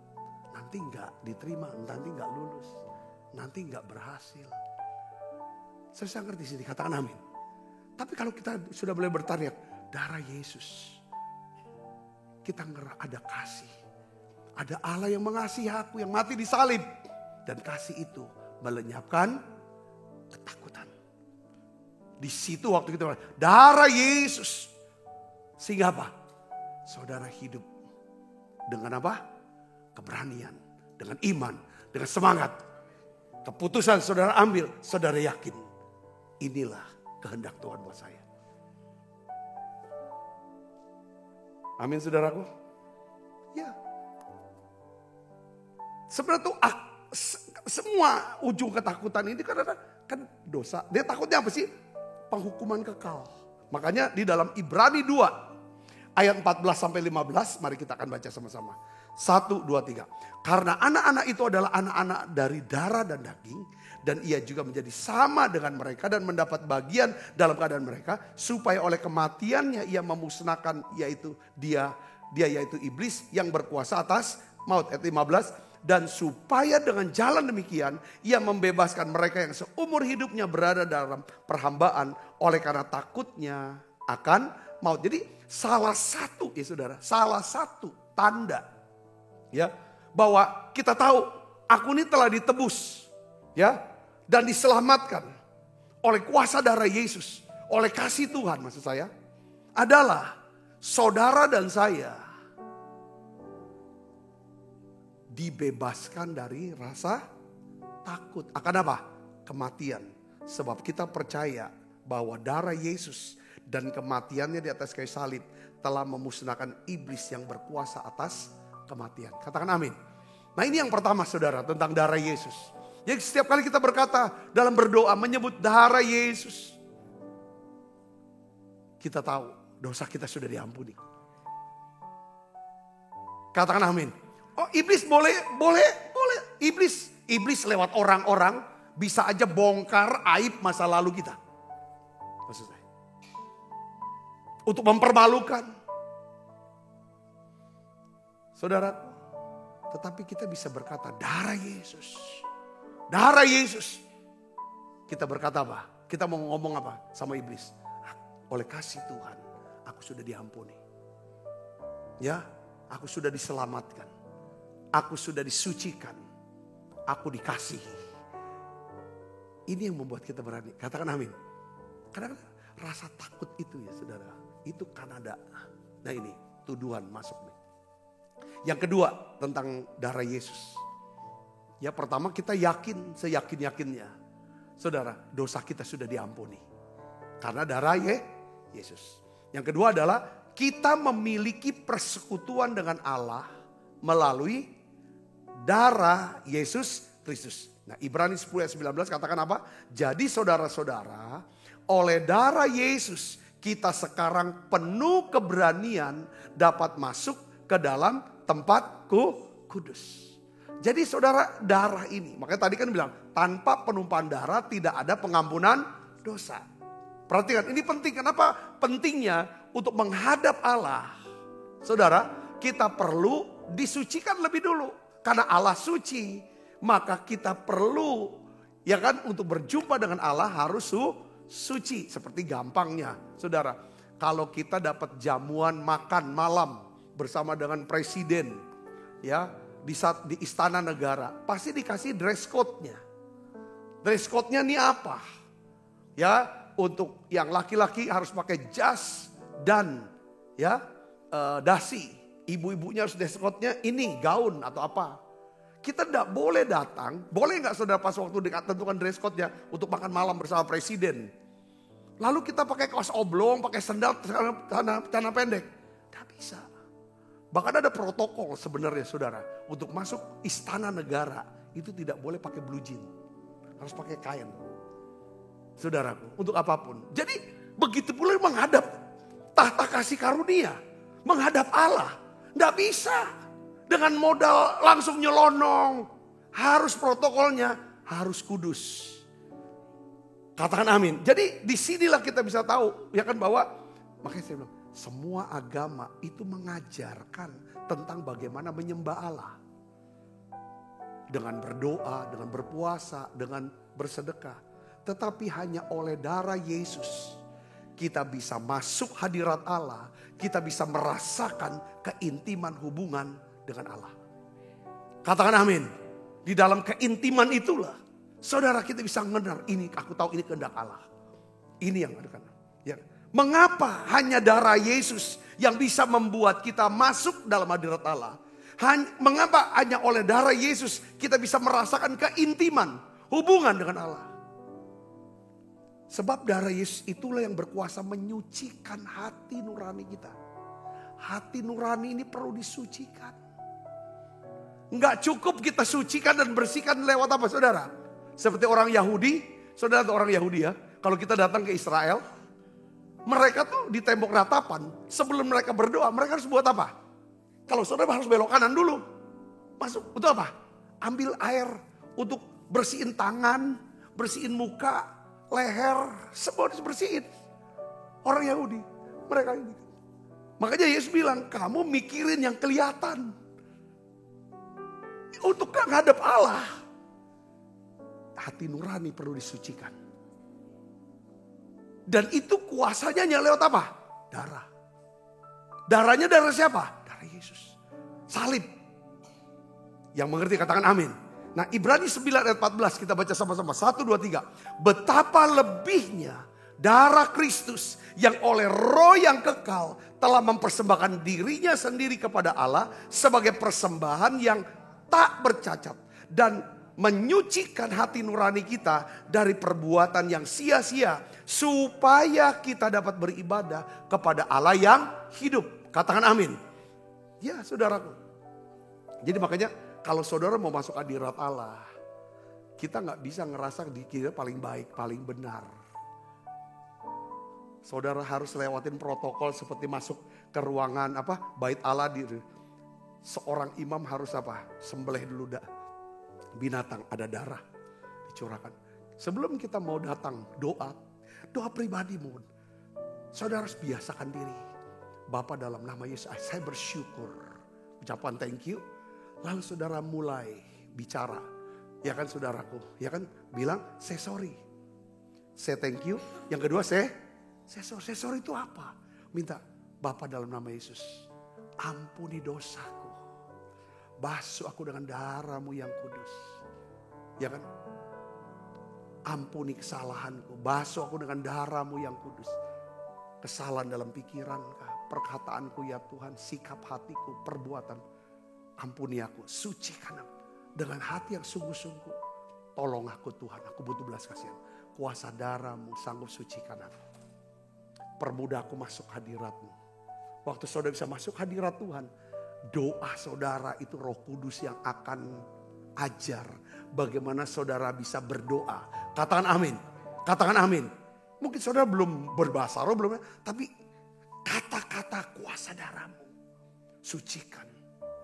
nanti nggak diterima, nanti nggak lulus, nanti nggak berhasil. Saya ngerti sini, katakan amin. Tapi kalau kita sudah boleh berteriak, darah Yesus, kita ada kasih. Ada Allah yang mengasihi aku, yang mati di salib. Dan kasih itu melenyapkan ketakutan. Di situ waktu kita darah Yesus. Sehingga apa? Saudara hidup dengan apa? Keberanian, dengan iman, dengan semangat. Keputusan saudara ambil, saudara yakin. Inilah kehendak Tuhan buat saya. Amin saudaraku. Ya. Sebenarnya tuh semua ujung ketakutan ini kan dosa. Dia takutnya apa sih? Penghukuman kekal. Makanya di dalam Ibrani 2 ayat 14-15 mari kita akan baca sama-sama. 1, 2, 3. Karena anak-anak itu adalah anak-anak dari darah dan daging. Dan ia juga menjadi sama dengan mereka dan mendapat bagian dalam keadaan mereka. Supaya oleh kematiannya ia memusnahkan yaitu dia yaitu iblis yang berkuasa atas maut. Ayat 15. Dan supaya dengan jalan demikian ia membebaskan mereka yang seumur hidupnya berada dalam perhambaan oleh karena takutnya akan maut. Jadi salah satu ya saudara, salah satu tanda ya bahwa kita tahu aku ini telah ditebus ya dan diselamatkan oleh kuasa darah Yesus, oleh kasih Tuhan maksud saya adalah saudara dan saya dibebaskan dari rasa takut. Akan apa? Kematian. Sebab kita percaya bahwa darah Yesus dan kematiannya di atas kayu salib telah memusnahkan iblis yang berkuasa atas kematian. Katakan amin. Nah ini yang pertama saudara tentang darah Yesus. Jadi setiap kali kita berkata dalam berdoa menyebut darah Yesus. Kita tahu dosa kita sudah diampuni. Katakan amin. Oh iblis boleh. Iblis lewat orang-orang bisa aja bongkar aib masa lalu kita. Maksud saya. Untuk mempermalukan. Saudara, tetapi kita bisa berkata darah Yesus. Darah Yesus. Kita berkata apa? Kita mau ngomong apa sama iblis? Oleh kasih Tuhan, aku sudah diampuni. Ya, aku sudah diselamatkan. Aku sudah disucikan. Aku dikasihi. Ini yang membuat kita berani. Katakan amin. Karena rasa takut itu ya saudara. Itu kan ada. Nah ini tuduhan masuk nih. Yang kedua tentang darah Yesus. Ya pertama kita yakin seyakin-yakinnya. Saudara dosa kita sudah diampuni. Karena darah Yesus. Yang kedua adalah kita memiliki persekutuan dengan Allah melalui darah Yesus Kristus. Nah Ibrani 10 ayat 19 katakan apa? Jadi saudara-saudara oleh darah Yesus kita sekarang penuh keberanian dapat masuk ke dalam tempat kudus. Jadi saudara darah ini, makanya tadi kan bilang tanpa penumpahan darah tidak ada pengampunan dosa. Perhatikan ini penting, kenapa pentingnya untuk menghadap Allah. Saudara kita perlu disucikan lebih dulu. Karena Allah suci, maka kita perlu ya kan untuk berjumpa dengan Allah harus suci. Seperti gampangnya saudara, kalau kita dapat jamuan makan malam bersama dengan presiden ya di istana negara, pasti dikasih dress code-nya. Dress code-nya ini apa? Ya, untuk yang laki-laki harus pakai jas dan ya dasi. Ibu-ibunya harus dress code-nya ini gaun atau apa. Kita tidak boleh datang, boleh nggak saudara pas waktu ditentukan dress code-nya untuk makan malam bersama presiden. Lalu kita pakai kaos oblong, pakai sandal, celana pendek. Tidak bisa. Bahkan ada protokol sebenarnya saudara. Untuk masuk istana negara itu tidak boleh pakai blue jean. Harus pakai kain. Saudaraku, untuk apapun. Jadi begitu pula menghadap tahta kasih karunia. Menghadap Allah. Nggak bisa dengan modal langsung nyelonong. Harus protokolnya, harus kudus. Katakan amin. Jadi disinilah kita bisa tahu ya kan bahwa makanya saya bilang Semua agama itu mengajarkan tentang bagaimana menyembah Allah. Dengan berdoa, dengan berpuasa, dengan bersedekah. Tetapi hanya oleh darah Yesus kita bisa masuk hadirat Allah. Kita bisa merasakan keintiman hubungan dengan Allah. Katakan amin. Di dalam keintiman itulah saudara kita bisa mengenal, ini aku tahu ini kehendak Allah. Ini yang ada. Ya. Mengapa hanya darah Yesus yang bisa membuat kita masuk dalam hadirat Allah? Mengapa hanya oleh darah Yesus kita bisa merasakan keintiman hubungan dengan Allah? Sebab darah Yesus itulah yang berkuasa menyucikan hati nurani kita. Hati nurani ini perlu disucikan. Enggak cukup kita sucikan dan bersihkan lewat apa saudara? Seperti orang Yahudi, saudara atau orang Yahudi ya. Kalau kita datang ke Israel, mereka tuh di tembok ratapan, sebelum mereka berdoa, mereka harus buat apa? Kalau saudara harus belok kanan dulu. Masuk, untuk apa? Ambil air untuk bersihin tangan, bersihin muka, leher, semua harus bersihin. Orang Yahudi, mereka ini. Makanya Yesus bilang, kamu mikirin yang kelihatan. Untuk menghadap Allah. Hati nurani perlu disucikan. Dan itu kuasanya hanya lewat apa? Darah. Darahnya darah siapa? Darah Yesus. Salib. Yang mengerti katakan amin. Nah Ibrani 9 ayat 14 kita baca sama-sama. 1, 2, 3. Betapa lebihnya darah Kristus yang oleh roh yang kekal telah mempersembahkan dirinya sendiri kepada Allah sebagai persembahan yang tak bercacat. Dan menyucikan hati nurani kita dari perbuatan yang sia-sia. Supaya kita dapat beribadah kepada Allah yang hidup. Katakan amin. Ya saudaraku. Jadi makanya kalau saudara mau masuk hadirat Allah. Kita gak bisa ngerasa diri kita paling baik, paling benar. Saudara harus lewatin protokol seperti masuk ke ruangan bait Allah. Seorang imam harus sembelih dulu binatang, ada darah dicurahkan. Sebelum kita mau datang doa pribadi mohon. Saudara harus biasakan diri. Bapa dalam nama Yesus, saya bersyukur. Ucapan thank you. Lalu saudara mulai bicara. Ya kan saudaraku, ya kan bilang saya sorry. Saya thank you. Yang kedua saya sorry. Saya sorry itu apa? Minta Bapa dalam nama Yesus, ampuni dosaku. Basuh aku dengan darah-Mu yang kudus. Ya kan? Ampuni kesalahanku. Basuh aku dengan darah-Mu yang kudus. Kesalahan dalam pikiran, perkataanku ya Tuhan. Sikap hatiku, perbuatan. Ampuni aku. Sucikan aku. Dengan hati yang sungguh-sungguh. Tolong aku Tuhan. Aku butuh belas kasihan. Kuasa darah-Mu sanggup sucikan aku. Permudah aku masuk hadirat-Mu. Waktu saudara bisa masuk hadirat Tuhan. Doa saudara itu Roh Kudus yang akan ajar bagaimana saudara bisa berdoa. Katakan amin. Katakan amin. Mungkin saudara belum berbahasa roh belum, tapi kata-kata kuasa darah-Mu sucikan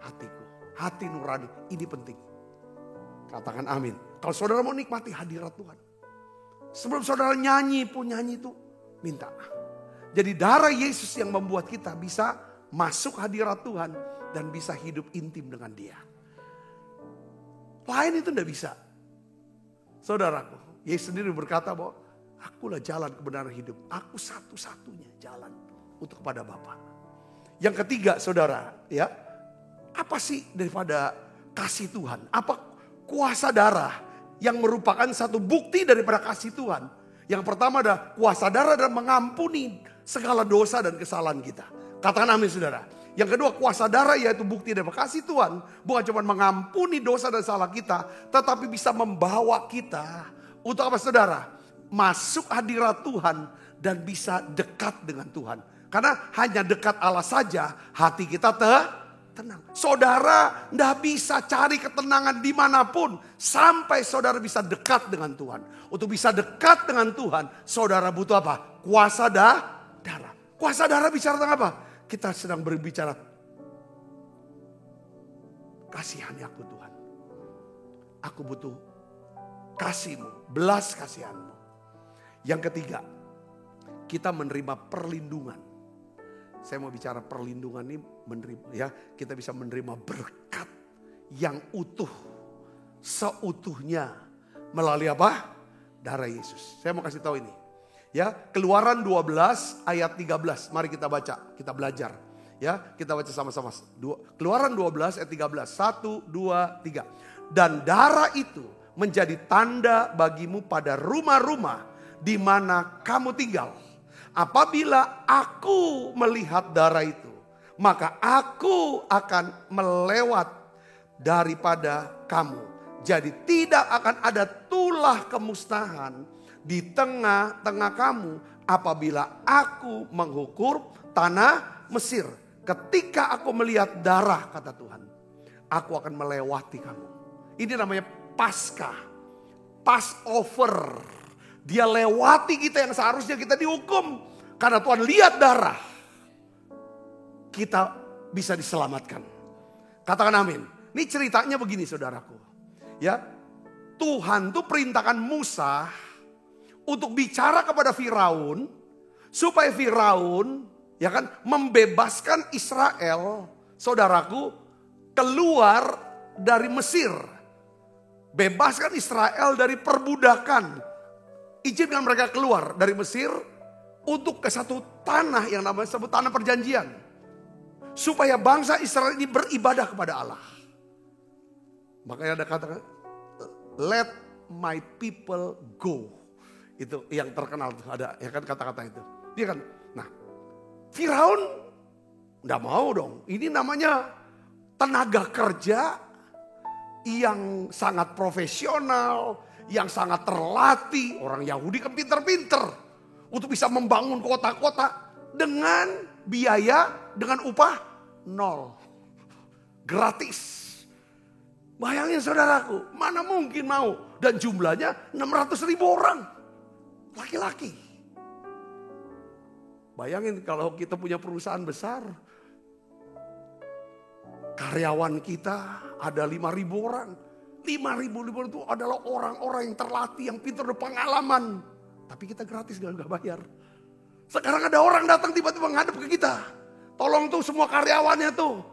hatiku, hati nurani. Ini penting. Katakan amin. Kalau saudara mau nikmati hadirat Tuhan, sebelum saudara nyanyi pun nyanyi itu minta. Jadi darah Yesus yang membuat kita bisa masuk hadirat Tuhan dan bisa hidup intim dengan Dia. Lain itu tidak bisa. Saudaraku, Yesus sendiri berkata bahwa akulah jalan kebenaran hidup. Aku satu-satunya jalan untuk kepada Bapa. Yang ketiga saudara, ya, apa sih daripada kasih Tuhan? Apa kuasa darah yang merupakan satu bukti daripada kasih Tuhan? Yang pertama adalah kuasa darah dan mengampuni segala dosa dan kesalahan kita. Katakan amin saudara. Yang kedua kuasa darah yaitu bukti dari kasih Tuhan. Bukan cuma mengampuni dosa dan salah kita. Tetapi bisa membawa kita untuk apa saudara? Masuk hadirat Tuhan dan bisa dekat dengan Tuhan. Karena hanya dekat Allah saja hati kita tenang. Saudara tidak bisa cari ketenangan dimanapun. Sampai saudara bisa dekat dengan Tuhan. Untuk bisa dekat dengan Tuhan saudara butuh apa? Kuasa darah. Kuasa darah bicara tentang apa? Kita sedang berbicara, kasihani aku Tuhan. Aku butuh kasih-Mu, belas kasihan-Mu. Yang ketiga, kita menerima perlindungan. Saya mau bicara perlindungan ini menerima, ya, kita bisa menerima berkat yang utuh, seutuhnya melalui apa? Darah Yesus. Saya mau kasih tahu ini. Ya, Keluaran 12 ayat 13. Mari kita baca, kita belajar. Ya, kita baca sama-sama. Keluaran 12 ayat 13. 1, 2, 3. Dan darah itu menjadi tanda bagimu pada rumah-rumah di mana kamu tinggal. Apabila aku melihat darah itu, maka aku akan melewat daripada kamu. Jadi tidak akan ada tulah kemusnahan di tengah-tengah kamu apabila aku menghukum tanah Mesir. Ketika aku melihat darah, kata Tuhan, aku akan melewati kamu. Ini namanya Paskah, Passover. Dia lewati kita yang seharusnya kita dihukum. Karena Tuhan lihat darah, kita bisa diselamatkan. Katakan amin. Ini ceritanya begini, saudaraku. Ya, Tuhan tuh perintahkan Musa untuk bicara kepada Firaun supaya Firaun, ya kan, membebaskan Israel, saudaraku, keluar dari Mesir. Bebaskan Israel dari perbudakan. Izinkan mereka keluar dari Mesir untuk ke satu tanah yang namanya sebut tanah perjanjian. Supaya bangsa Israel ini beribadah kepada Allah. Makanya ada kata, let my people go. Itu yang terkenal tuh, ada ya kan kata-kata itu. Dia kan, nah, Firaun enggak mau dong. Ini namanya tenaga kerja yang sangat profesional, yang sangat terlatih. Orang Yahudi kan pinter-pinter untuk bisa membangun kota-kota dengan biaya, dengan upah nol. Gratis. Bayangin saudaraku, mana mungkin mau. Dan jumlahnya 600.000 orang. Laki-laki. Bayangin kalau kita punya perusahaan besar. Karyawan kita ada 5.000 orang. 5.000 itu adalah orang-orang yang terlatih, yang pintar, berpengalaman. Tapi kita gratis, gak bayar. Sekarang ada orang datang tiba-tiba ngadep ke kita. Tolong tuh semua karyawannya tuh.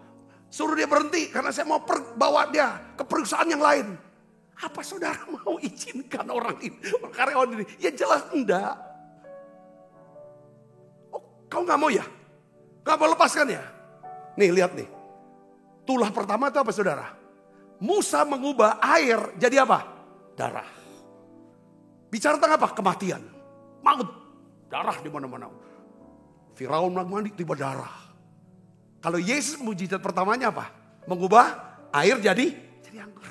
Suruh dia berhenti karena saya mau bawa dia ke perusahaan yang lain. Apa saudara mau izinkan orang ini, karyawan ini? Ya jelas enggak. Oh, kau gak mau ya? Gak mau lepaskan ya? Nih lihat nih. Tulah pertama itu apa saudara? Musa mengubah air jadi apa? Darah. Bicara tentang apa? Kematian. Maut. Darah di mana-mana. Firaun mandi tiba darah. Kalau Yesus mujizat pertamanya apa? Mengubah air jadi anggur.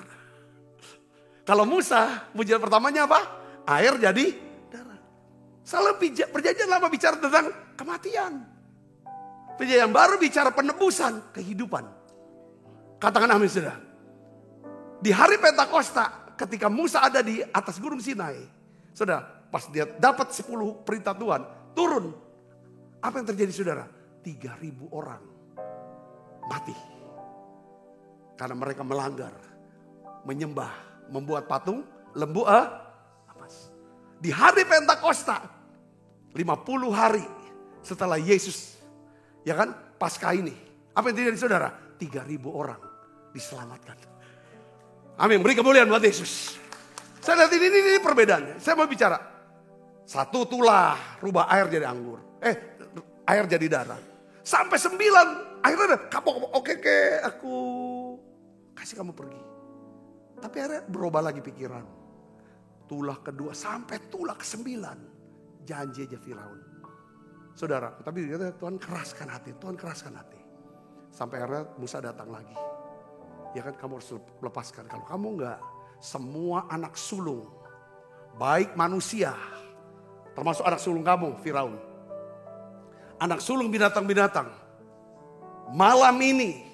Kalau Musa mujizat pertamanya apa? Air jadi darah. Selalu perjanjian lama bicara tentang kematian. Perjanjian baru bicara penebusan, kehidupan. Katakan amin saudara. Di hari Pentakosta ketika Musa ada di atas gunung Sinai. Saudara, pas dia dapat 10 perintah Tuhan, turun. Apa yang terjadi saudara? 3.000 orang mati. Karena mereka melanggar, menyembah, membuat patung lembu emas. Di hari Pentakosta, 50 hari setelah Yesus, ya kan, Paskah ini. Apa yang terjadi saudara? 3.000 orang diselamatkan. Amin, beri kemuliaan buat Yesus. Saya lihat ini perbedaannya. Saya mau bicara. 1 tulah rubah air jadi anggur. Air jadi darah. Sampai 9. Akhirnya kamu oke, aku kasih kamu pergi. Tapi akhirnya berubah lagi pikiran. Tulah kedua sampai tulah ke-9. Janji aja Firaun. Saudara, tapi Tuhan keraskan hati. Tuhan keraskan hati. Sampai akhirnya Musa datang lagi. Ya kan, kamu harus lepaskan. Kalau kamu enggak, semua anak sulung, baik manusia, termasuk anak sulung kamu Firaun, anak sulung binatang-binatang, malam ini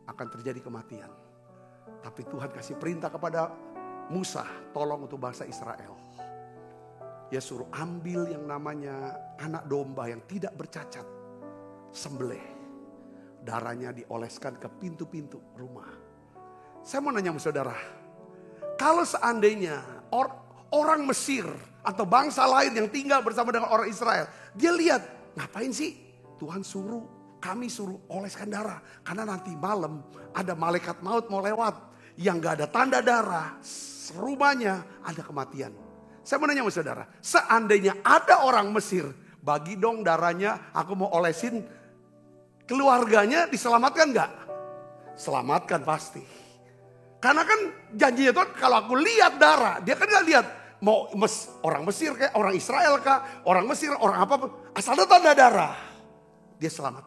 akan terjadi kematian. Tapi Tuhan kasih perintah kepada Musa, tolong untuk bangsa Israel. Dia suruh ambil yang namanya anak domba yang tidak bercacat, sembelih. Darahnya dioleskan ke pintu-pintu rumah. Saya mau nanya sama saudara, kalau seandainya orang Mesir atau bangsa lain yang tinggal bersama dengan orang Israel, dia lihat, ngapain sih Tuhan kami suruh oleskan darah. Karena nanti malam ada malaikat maut mau lewat. Yang gak ada tanda darah, rumahnya ada kematian. Saya mau nanya sama saudara, seandainya ada orang Mesir, bagi dong darahnya, aku mau olesin, keluarganya diselamatkan gak? Selamatkan pasti. Karena kan janjinya Tuhan, kalau aku lihat darah, dia kan gak lihat. Mau orang Mesir kayak, orang Israel kah, orang Mesir, orang apa, asal ada tanda darah, dia selamat.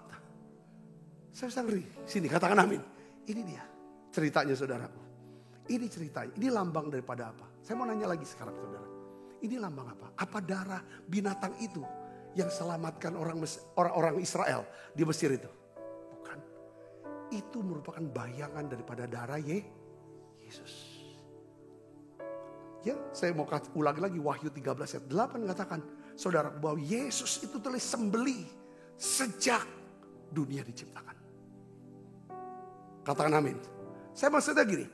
Saya bisa ngeri, sini katakan amin. Ini dia ceritanya saudaraku. Ini ceritanya, ini lambang daripada apa? Saya mau nanya lagi sekarang saudara. Ini lambang apa? Apa darah binatang itu yang selamatkan orang Israel di Mesir itu? Bukan. Itu merupakan bayangan daripada darah Yesus. Ya, saya mau ulangi lagi Wahyu 13 ayat 8 katakan, saudara, bahwa Yesus itu telah sembelih sejak dunia diciptakan. Katakan amin. Saya maksudnya gini,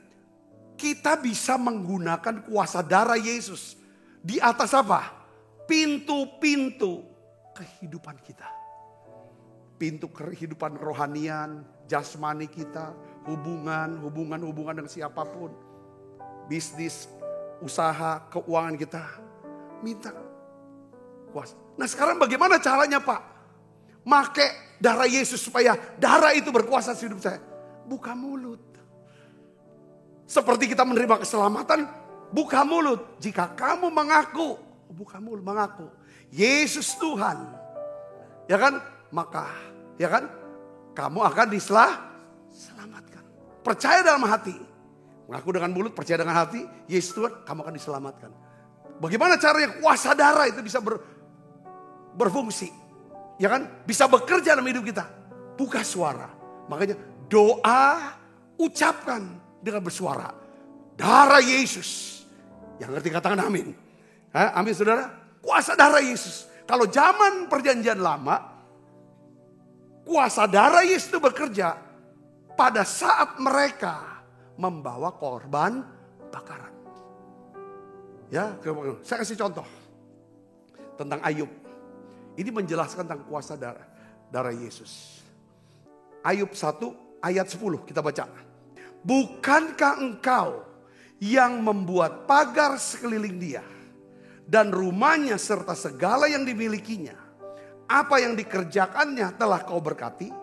kita bisa menggunakan kuasa darah Yesus di atas apa? Pintu-pintu kehidupan kita. Pintu kehidupan rohanian, jasmani kita, hubungan dengan siapapun, bisnis, usaha, keuangan kita. Minta kuasa. Nah sekarang bagaimana caranya Pak? Make darah Yesus supaya darah itu berkuasa di hidup saya. Buka mulut. Seperti kita menerima keselamatan, buka mulut. Jika kamu mengaku, buka mulut mengaku Yesus Tuhan, ya kan? Maka, ya kan? Kamu akan diselamatkan. Percaya dalam hati. Mengaku dengan mulut, percaya dengan hati, Yesus Tuhan, kamu akan diselamatkan. Bagaimana caranya kuasa darah itu bisa berfungsi? Ya kan? Bisa bekerja dalam hidup kita. Buka suara. Makanya doa, ucapkan dengan bersuara. Darah Yesus. Yang ngerti katakan amin. Amin saudara. Kuasa darah Yesus. Kalau zaman perjanjian lama, kuasa darah Yesus itu bekerja pada saat mereka membawa korban bakaran. Ya, saya kasih contoh tentang Ayub. Ini menjelaskan tentang kuasa darah Yesus. Ayub 1 ayat 10 kita baca. Bukankah engkau yang membuat pagar sekeliling dia dan rumahnya serta segala yang dimilikinya? Apa yang dikerjakannya telah kau berkati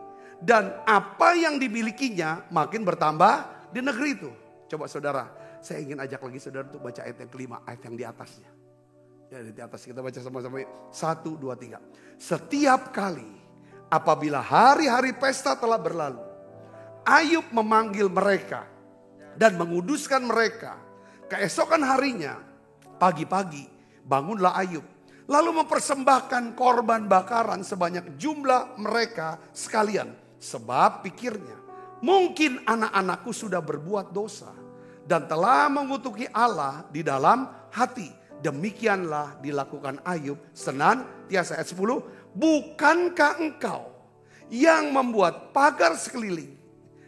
dan apa yang dimilikinya makin bertambah di negeri itu. Coba saudara, saya ingin ajak lagi saudara untuk baca ayat yang kelima, ayat yang di atasnya. Ya di atas kita baca sama-sama 1, 2, 3. Setiap kali apabila hari-hari pesta telah berlalu, Ayub memanggil mereka dan menguduskan mereka. Keesokan harinya, pagi-pagi bangunlah Ayub. Lalu mempersembahkan korban bakaran sebanyak jumlah mereka sekalian. Sebab pikirnya, mungkin anak-anakku sudah berbuat dosa dan telah mengutuki Allah di dalam hati. Demikianlah dilakukan Ayub senantiasa. Ayat 10. Bukankah engkau yang membuat pagar sekeliling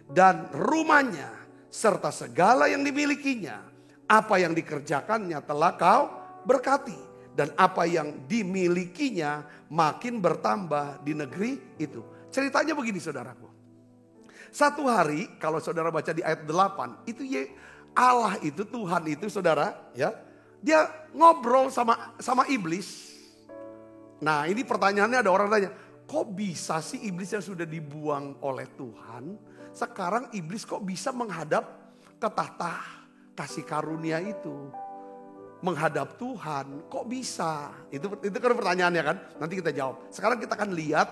dan rumahnya serta segala yang dimilikinya? Apa yang dikerjakannya telah kau berkati dan apa yang dimilikinya makin bertambah di negeri itu. Ceritanya begini saudaraku. Satu hari kalau saudara baca di ayat 8, itu Allah itu, Tuhan itu saudara, ya, dia ngobrol sama iblis. Nah ini pertanyaannya, ada orang tanya, kok bisa sih iblis yang sudah dibuang oleh Tuhan, sekarang iblis kok bisa menghadap ke tahta kasih karunia itu, menghadap Tuhan, kok bisa? Itu kan pertanyaannya kan, nanti kita jawab. Sekarang kita akan lihat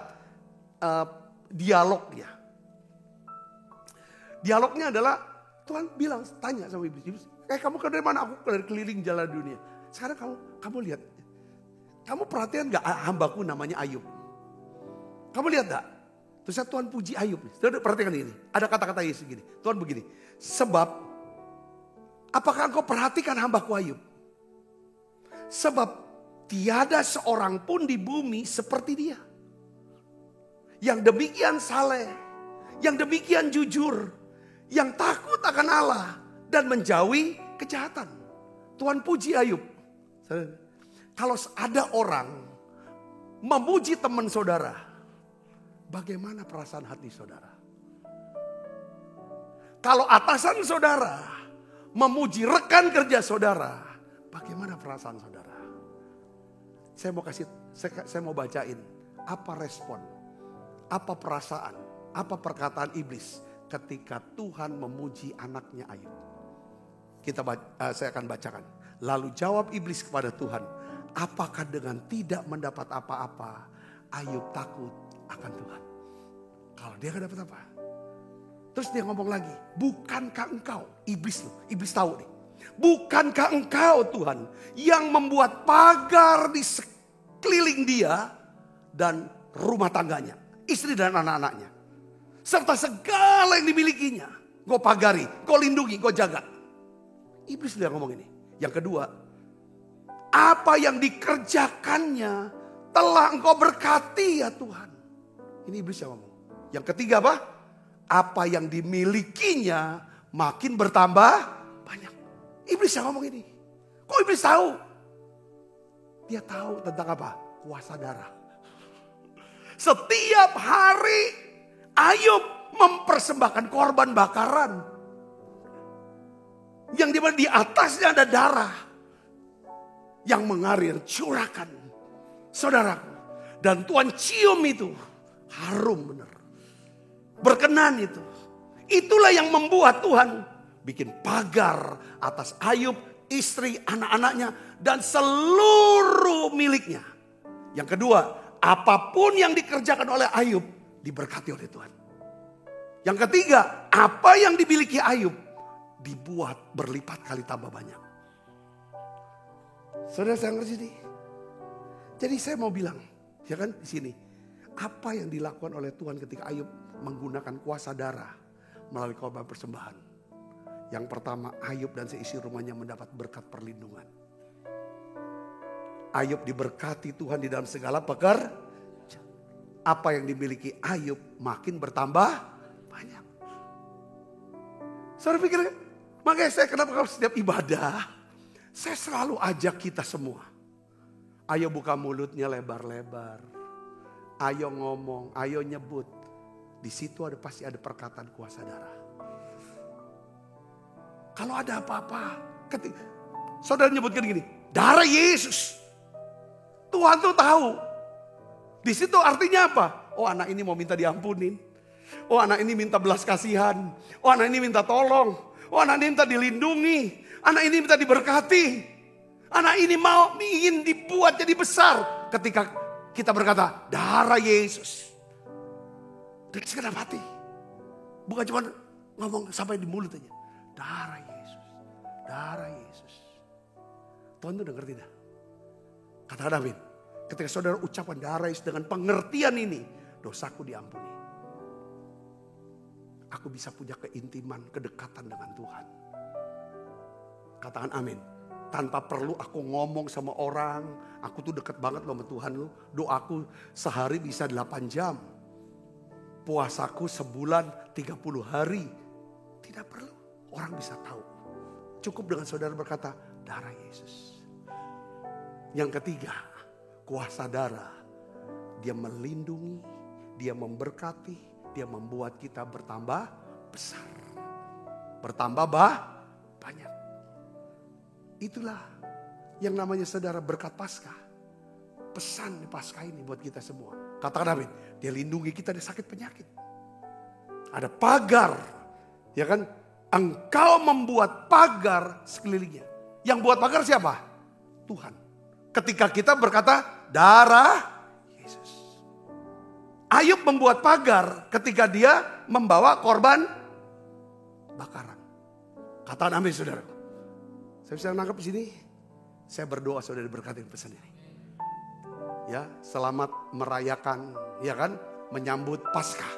dialognya. Dialognya adalah Tuhan bilang, tanya sama iblis, kamu dari mana? Aku dari keliling jalan dunia. Sekarang kamu lihat, kamu perhatian gak hambaku namanya Ayub? Kamu lihat gak? Terus Tuhan puji Ayub. Tuhan perhatikan ini, ada kata-kata Yesus gini. Tuhan begini, sebab apakah engkau perhatikan hambaku Ayub? Sebab tiada seorang pun di bumi seperti dia. Yang demikian saleh, yang demikian jujur, yang takut akan Allah dan menjauhi kejahatan. Tuhan puji Ayub. Kalau ada orang memuji teman saudara, bagaimana perasaan hati saudara? Kalau atasan saudara memuji rekan kerja saudara, bagaimana perasaan saudara? Saya mau bacain apa respon, apa perasaan, apa perkataan iblis ketika Tuhan memuji anaknya Ayub. Saya akan bacakan. Lalu jawab iblis kepada Tuhan, apakah dengan tidak mendapat apa-apa Ayub takut akan Tuhan? Kalau dia gak dapat apa? Terus dia ngomong lagi, bukankah engkau, iblis tahu nih. Bukankah engkau Tuhan yang membuat pagar di sekeliling dia dan rumah tangganya, istri dan anak-anaknya, serta segala yang dimilikinya. Kau pagari, kau lindungi, kau jaga. Iblis dia ngomong ini. Yang kedua, apa yang dikerjakannya telah engkau berkati ya Tuhan. Ini iblis yang ngomong. Yang ketiga apa? Apa yang dimilikinya makin bertambah banyak. Iblis yang ngomong ini. Kok iblis tahu? Dia tahu tentang apa? Kuasa darah. Setiap hari Ayub mempersembahkan korban bakaran. Yang dimana di atasnya ada darah. Yang mengalir, curahkan. Saudaraku. Dan Tuhan cium itu. Harum benar. Berkenan itu. Itulah yang membuat Tuhan bikin pagar atas Ayub, istri, anak-anaknya, dan seluruh miliknya. Yang kedua, apapun yang dikerjakan oleh Ayub diberkati oleh Tuhan. Yang ketiga, apa yang dimiliki Ayub dibuat berlipat kali tambah banyak. Saudara saya ngerti nih. Jadi saya mau bilang, ya kan di sini, apa yang dilakukan oleh Tuhan ketika Ayub menggunakan kuasa darah melalui korban persembahan. Yang pertama, Ayub dan seisi rumahnya mendapat berkat perlindungan. Ayub diberkati Tuhan di dalam segala pekerjaan. Apa yang dimiliki Ayub makin bertambah banyak. Saudara pikir, makanya saya kenapa kalau setiap ibadah, saya selalu ajak kita semua. Ayo buka mulutnya lebar-lebar. Ayo ngomong, ayo nyebut. Di situ pasti ada perkataan kuasa darah. Kalau ada apa-apa, saudara nyebutkan gini, darah Yesus. Tuhan tuh tahu. Di situ artinya apa? Oh, anak ini mau minta diampunin. Oh, anak ini minta belas kasihan. Oh, anak ini minta tolong. Oh, anak ini minta dilindungi. Anak ini minta diberkati. Anak ini ingin dibuat jadi besar. Ketika kita berkata, darah Yesus. Dari segenap hati. Bukan cuma ngomong sampai di mulut aja. Darah Yesus. Darah Yesus. Tuhan tuh denger tidak? Katakan amin. Ketika saudara ucapan darah Yesus dengan pengertian ini. Dosaku diampuni. Aku bisa punya keintiman, kedekatan dengan Tuhan. Katakan amin. Tanpa perlu aku ngomong sama orang. Aku tuh dekat banget loh sama Tuhan loh. Doaku sehari bisa 8 jam. Puasaku sebulan 30 hari. Tidak perlu. Orang bisa tahu. Cukup dengan saudara berkata, darah Yesus. Yang ketiga, kuasa darah. Dia melindungi, dia memberkati, dia membuat kita bertambah besar. Bertambah banyak. Itulah yang namanya saudara berkat Paskah. Pesan di Paskah ini buat kita semua. Katakan amin. Dia lindungi kita dari sakit penyakit. Ada pagar. Ya kan? Engkau membuat pagar sekelilingnya. Yang buat pagar siapa? Tuhan. Ketika kita berkata darah Yesus. Ayub membuat pagar ketika dia membawa korban bakaran. Katakan amin saudara. Saya bisa nangkep di sini. Saya berdoa saudara diberkati pesan ini. Ya, selamat merayakan, ya kan, menyambut Paskah.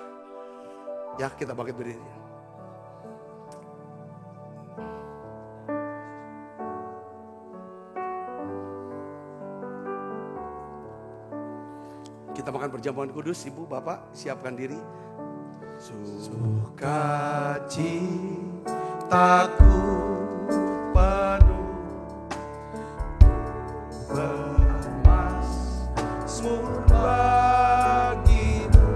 Ya, kita bangkit berdiri. Kita makan perjamuan kudus, Ibu, Bapak, siapkan diri. Sukacitaku penuh bermasmur bagimu,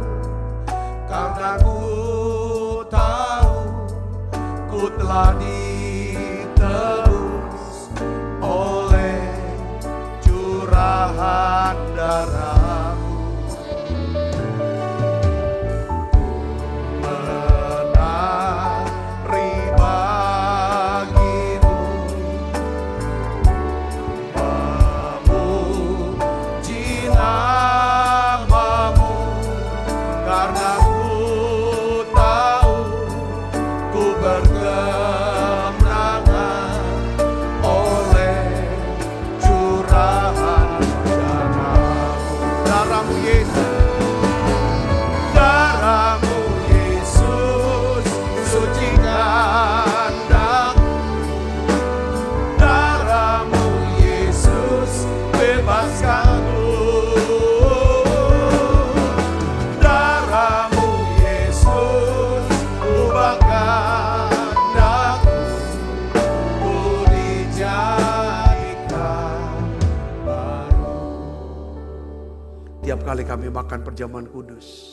Setiap kali kami makan perjamuan kudus,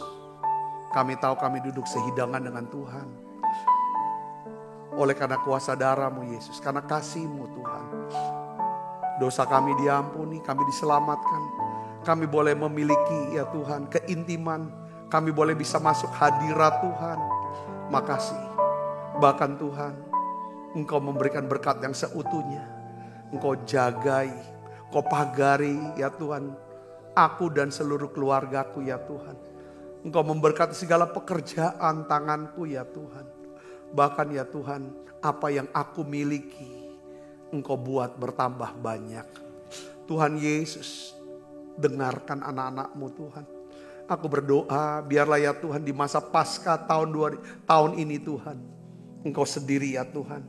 kami tahu kami duduk sehidangan dengan Tuhan. Oleh karena kuasa darah-Mu Yesus, karena kasih-Mu Tuhan, dosa kami diampuni, kami diselamatkan. Kami boleh memiliki ya Tuhan keintiman, kami boleh bisa masuk hadirat Tuhan. Makasih. Bahkan Tuhan, Engkau memberikan berkat yang seutuhnya. Engkau jagai, Engkau pagari ya Tuhan, aku dan seluruh keluargaku ya Tuhan. Engkau memberkati segala pekerjaan tanganku ya Tuhan. Bahkan ya Tuhan, apa yang aku miliki, Engkau buat bertambah banyak. Tuhan Yesus, dengarkan anak-anak-Mu Tuhan. Aku berdoa biarlah ya Tuhan di masa Paskah tahun ini Tuhan, Engkau sendiri ya Tuhan.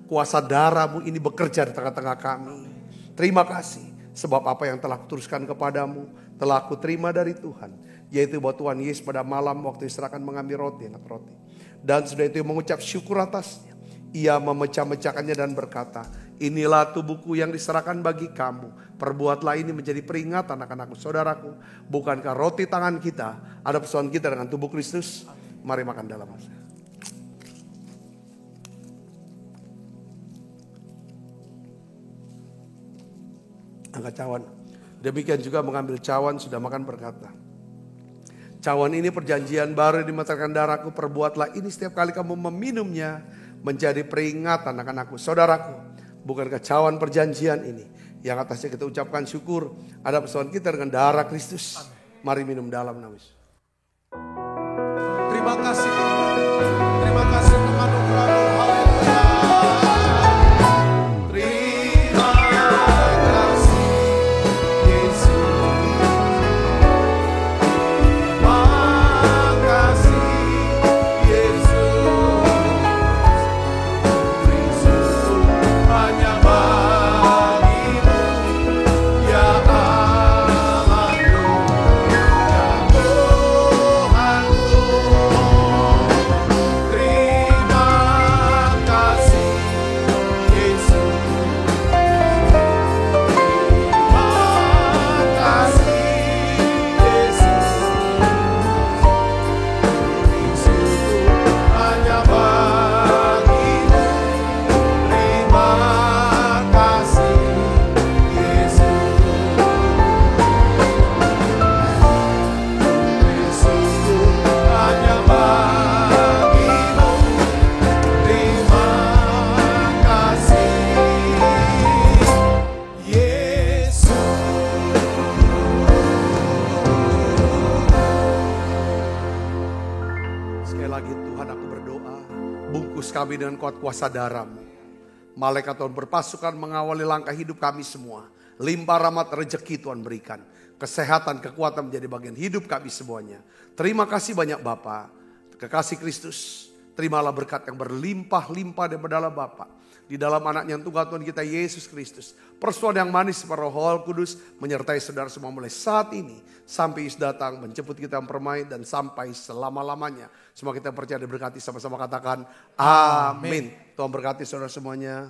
Kuasa darah-Mu ini bekerja di tengah-tengah kami. Terima kasih sebab apa yang telah kuteruskan kepadamu telah aku terima dari Tuhan. Yaitu bahwa Tuhan Yesus pada malam waktu diserahkan mengambil roti, angkat roti. Dan sudah itu mengucap syukur atasnya. Ia memecah-mecahkannya dan berkata, inilah tubuhku yang diserahkan bagi kamu. Perbuatlah ini menjadi peringatan anak-anakku, saudaraku. Bukankah roti tangan kita ada persoalan kita dengan tubuh Kristus? Mari makan dalam masa. Angkat cawan. Demikian juga mengambil cawan sudah makan berkata, cawan ini perjanjian baru yang dimeterkan darahku. Perbuatlah ini setiap kali kamu meminumnya menjadi peringatan anak-anakku, saudaraku. Bukankah cawan perjanjian ini yang atasnya kita ucapkan syukur ada persoalan kita dengan darah Kristus. Mari minum dalam nama Yesus. Terima kasih Tuhan. Terima kasih untuk anugerah-Mu. Haleluya. Terima kasih Yesus. Makasih Yesus. Kristus hanya bagimu ya Allahku, ya Tuhanku. Terima kasih Yesus. Makasih Yesus. Kristus hanya bagimu. Terima kasih Yesus. Kristus hanya bagimu. Terima kasih Yesus. Sekali lagi Tuhan, aku berdoa, bungkus kami dengan kuat kuasa darah-Mu. Malaikat Tuhan berpasukan mengawali langkah hidup kami semua. Limpah rahmat rezeki Tuhan berikan. Kesehatan, kekuatan menjadi bagian hidup kami semuanya. Terima kasih banyak Bapa. Kekasih Kristus, terimalah berkat yang berlimpah-limpah daripada Allah Bapa. Di dalam anaknya yang tunggal Tuhan kita Yesus Kristus. Persoalan yang manis seperti Roh Kudus menyertai saudara semua mulai saat ini. Sampai Yesus datang menjemput kita mempermain dan sampai selama-lamanya. Semua kita percaya diberkati, sama-sama katakan amin. Tuhan berkati saudara semuanya.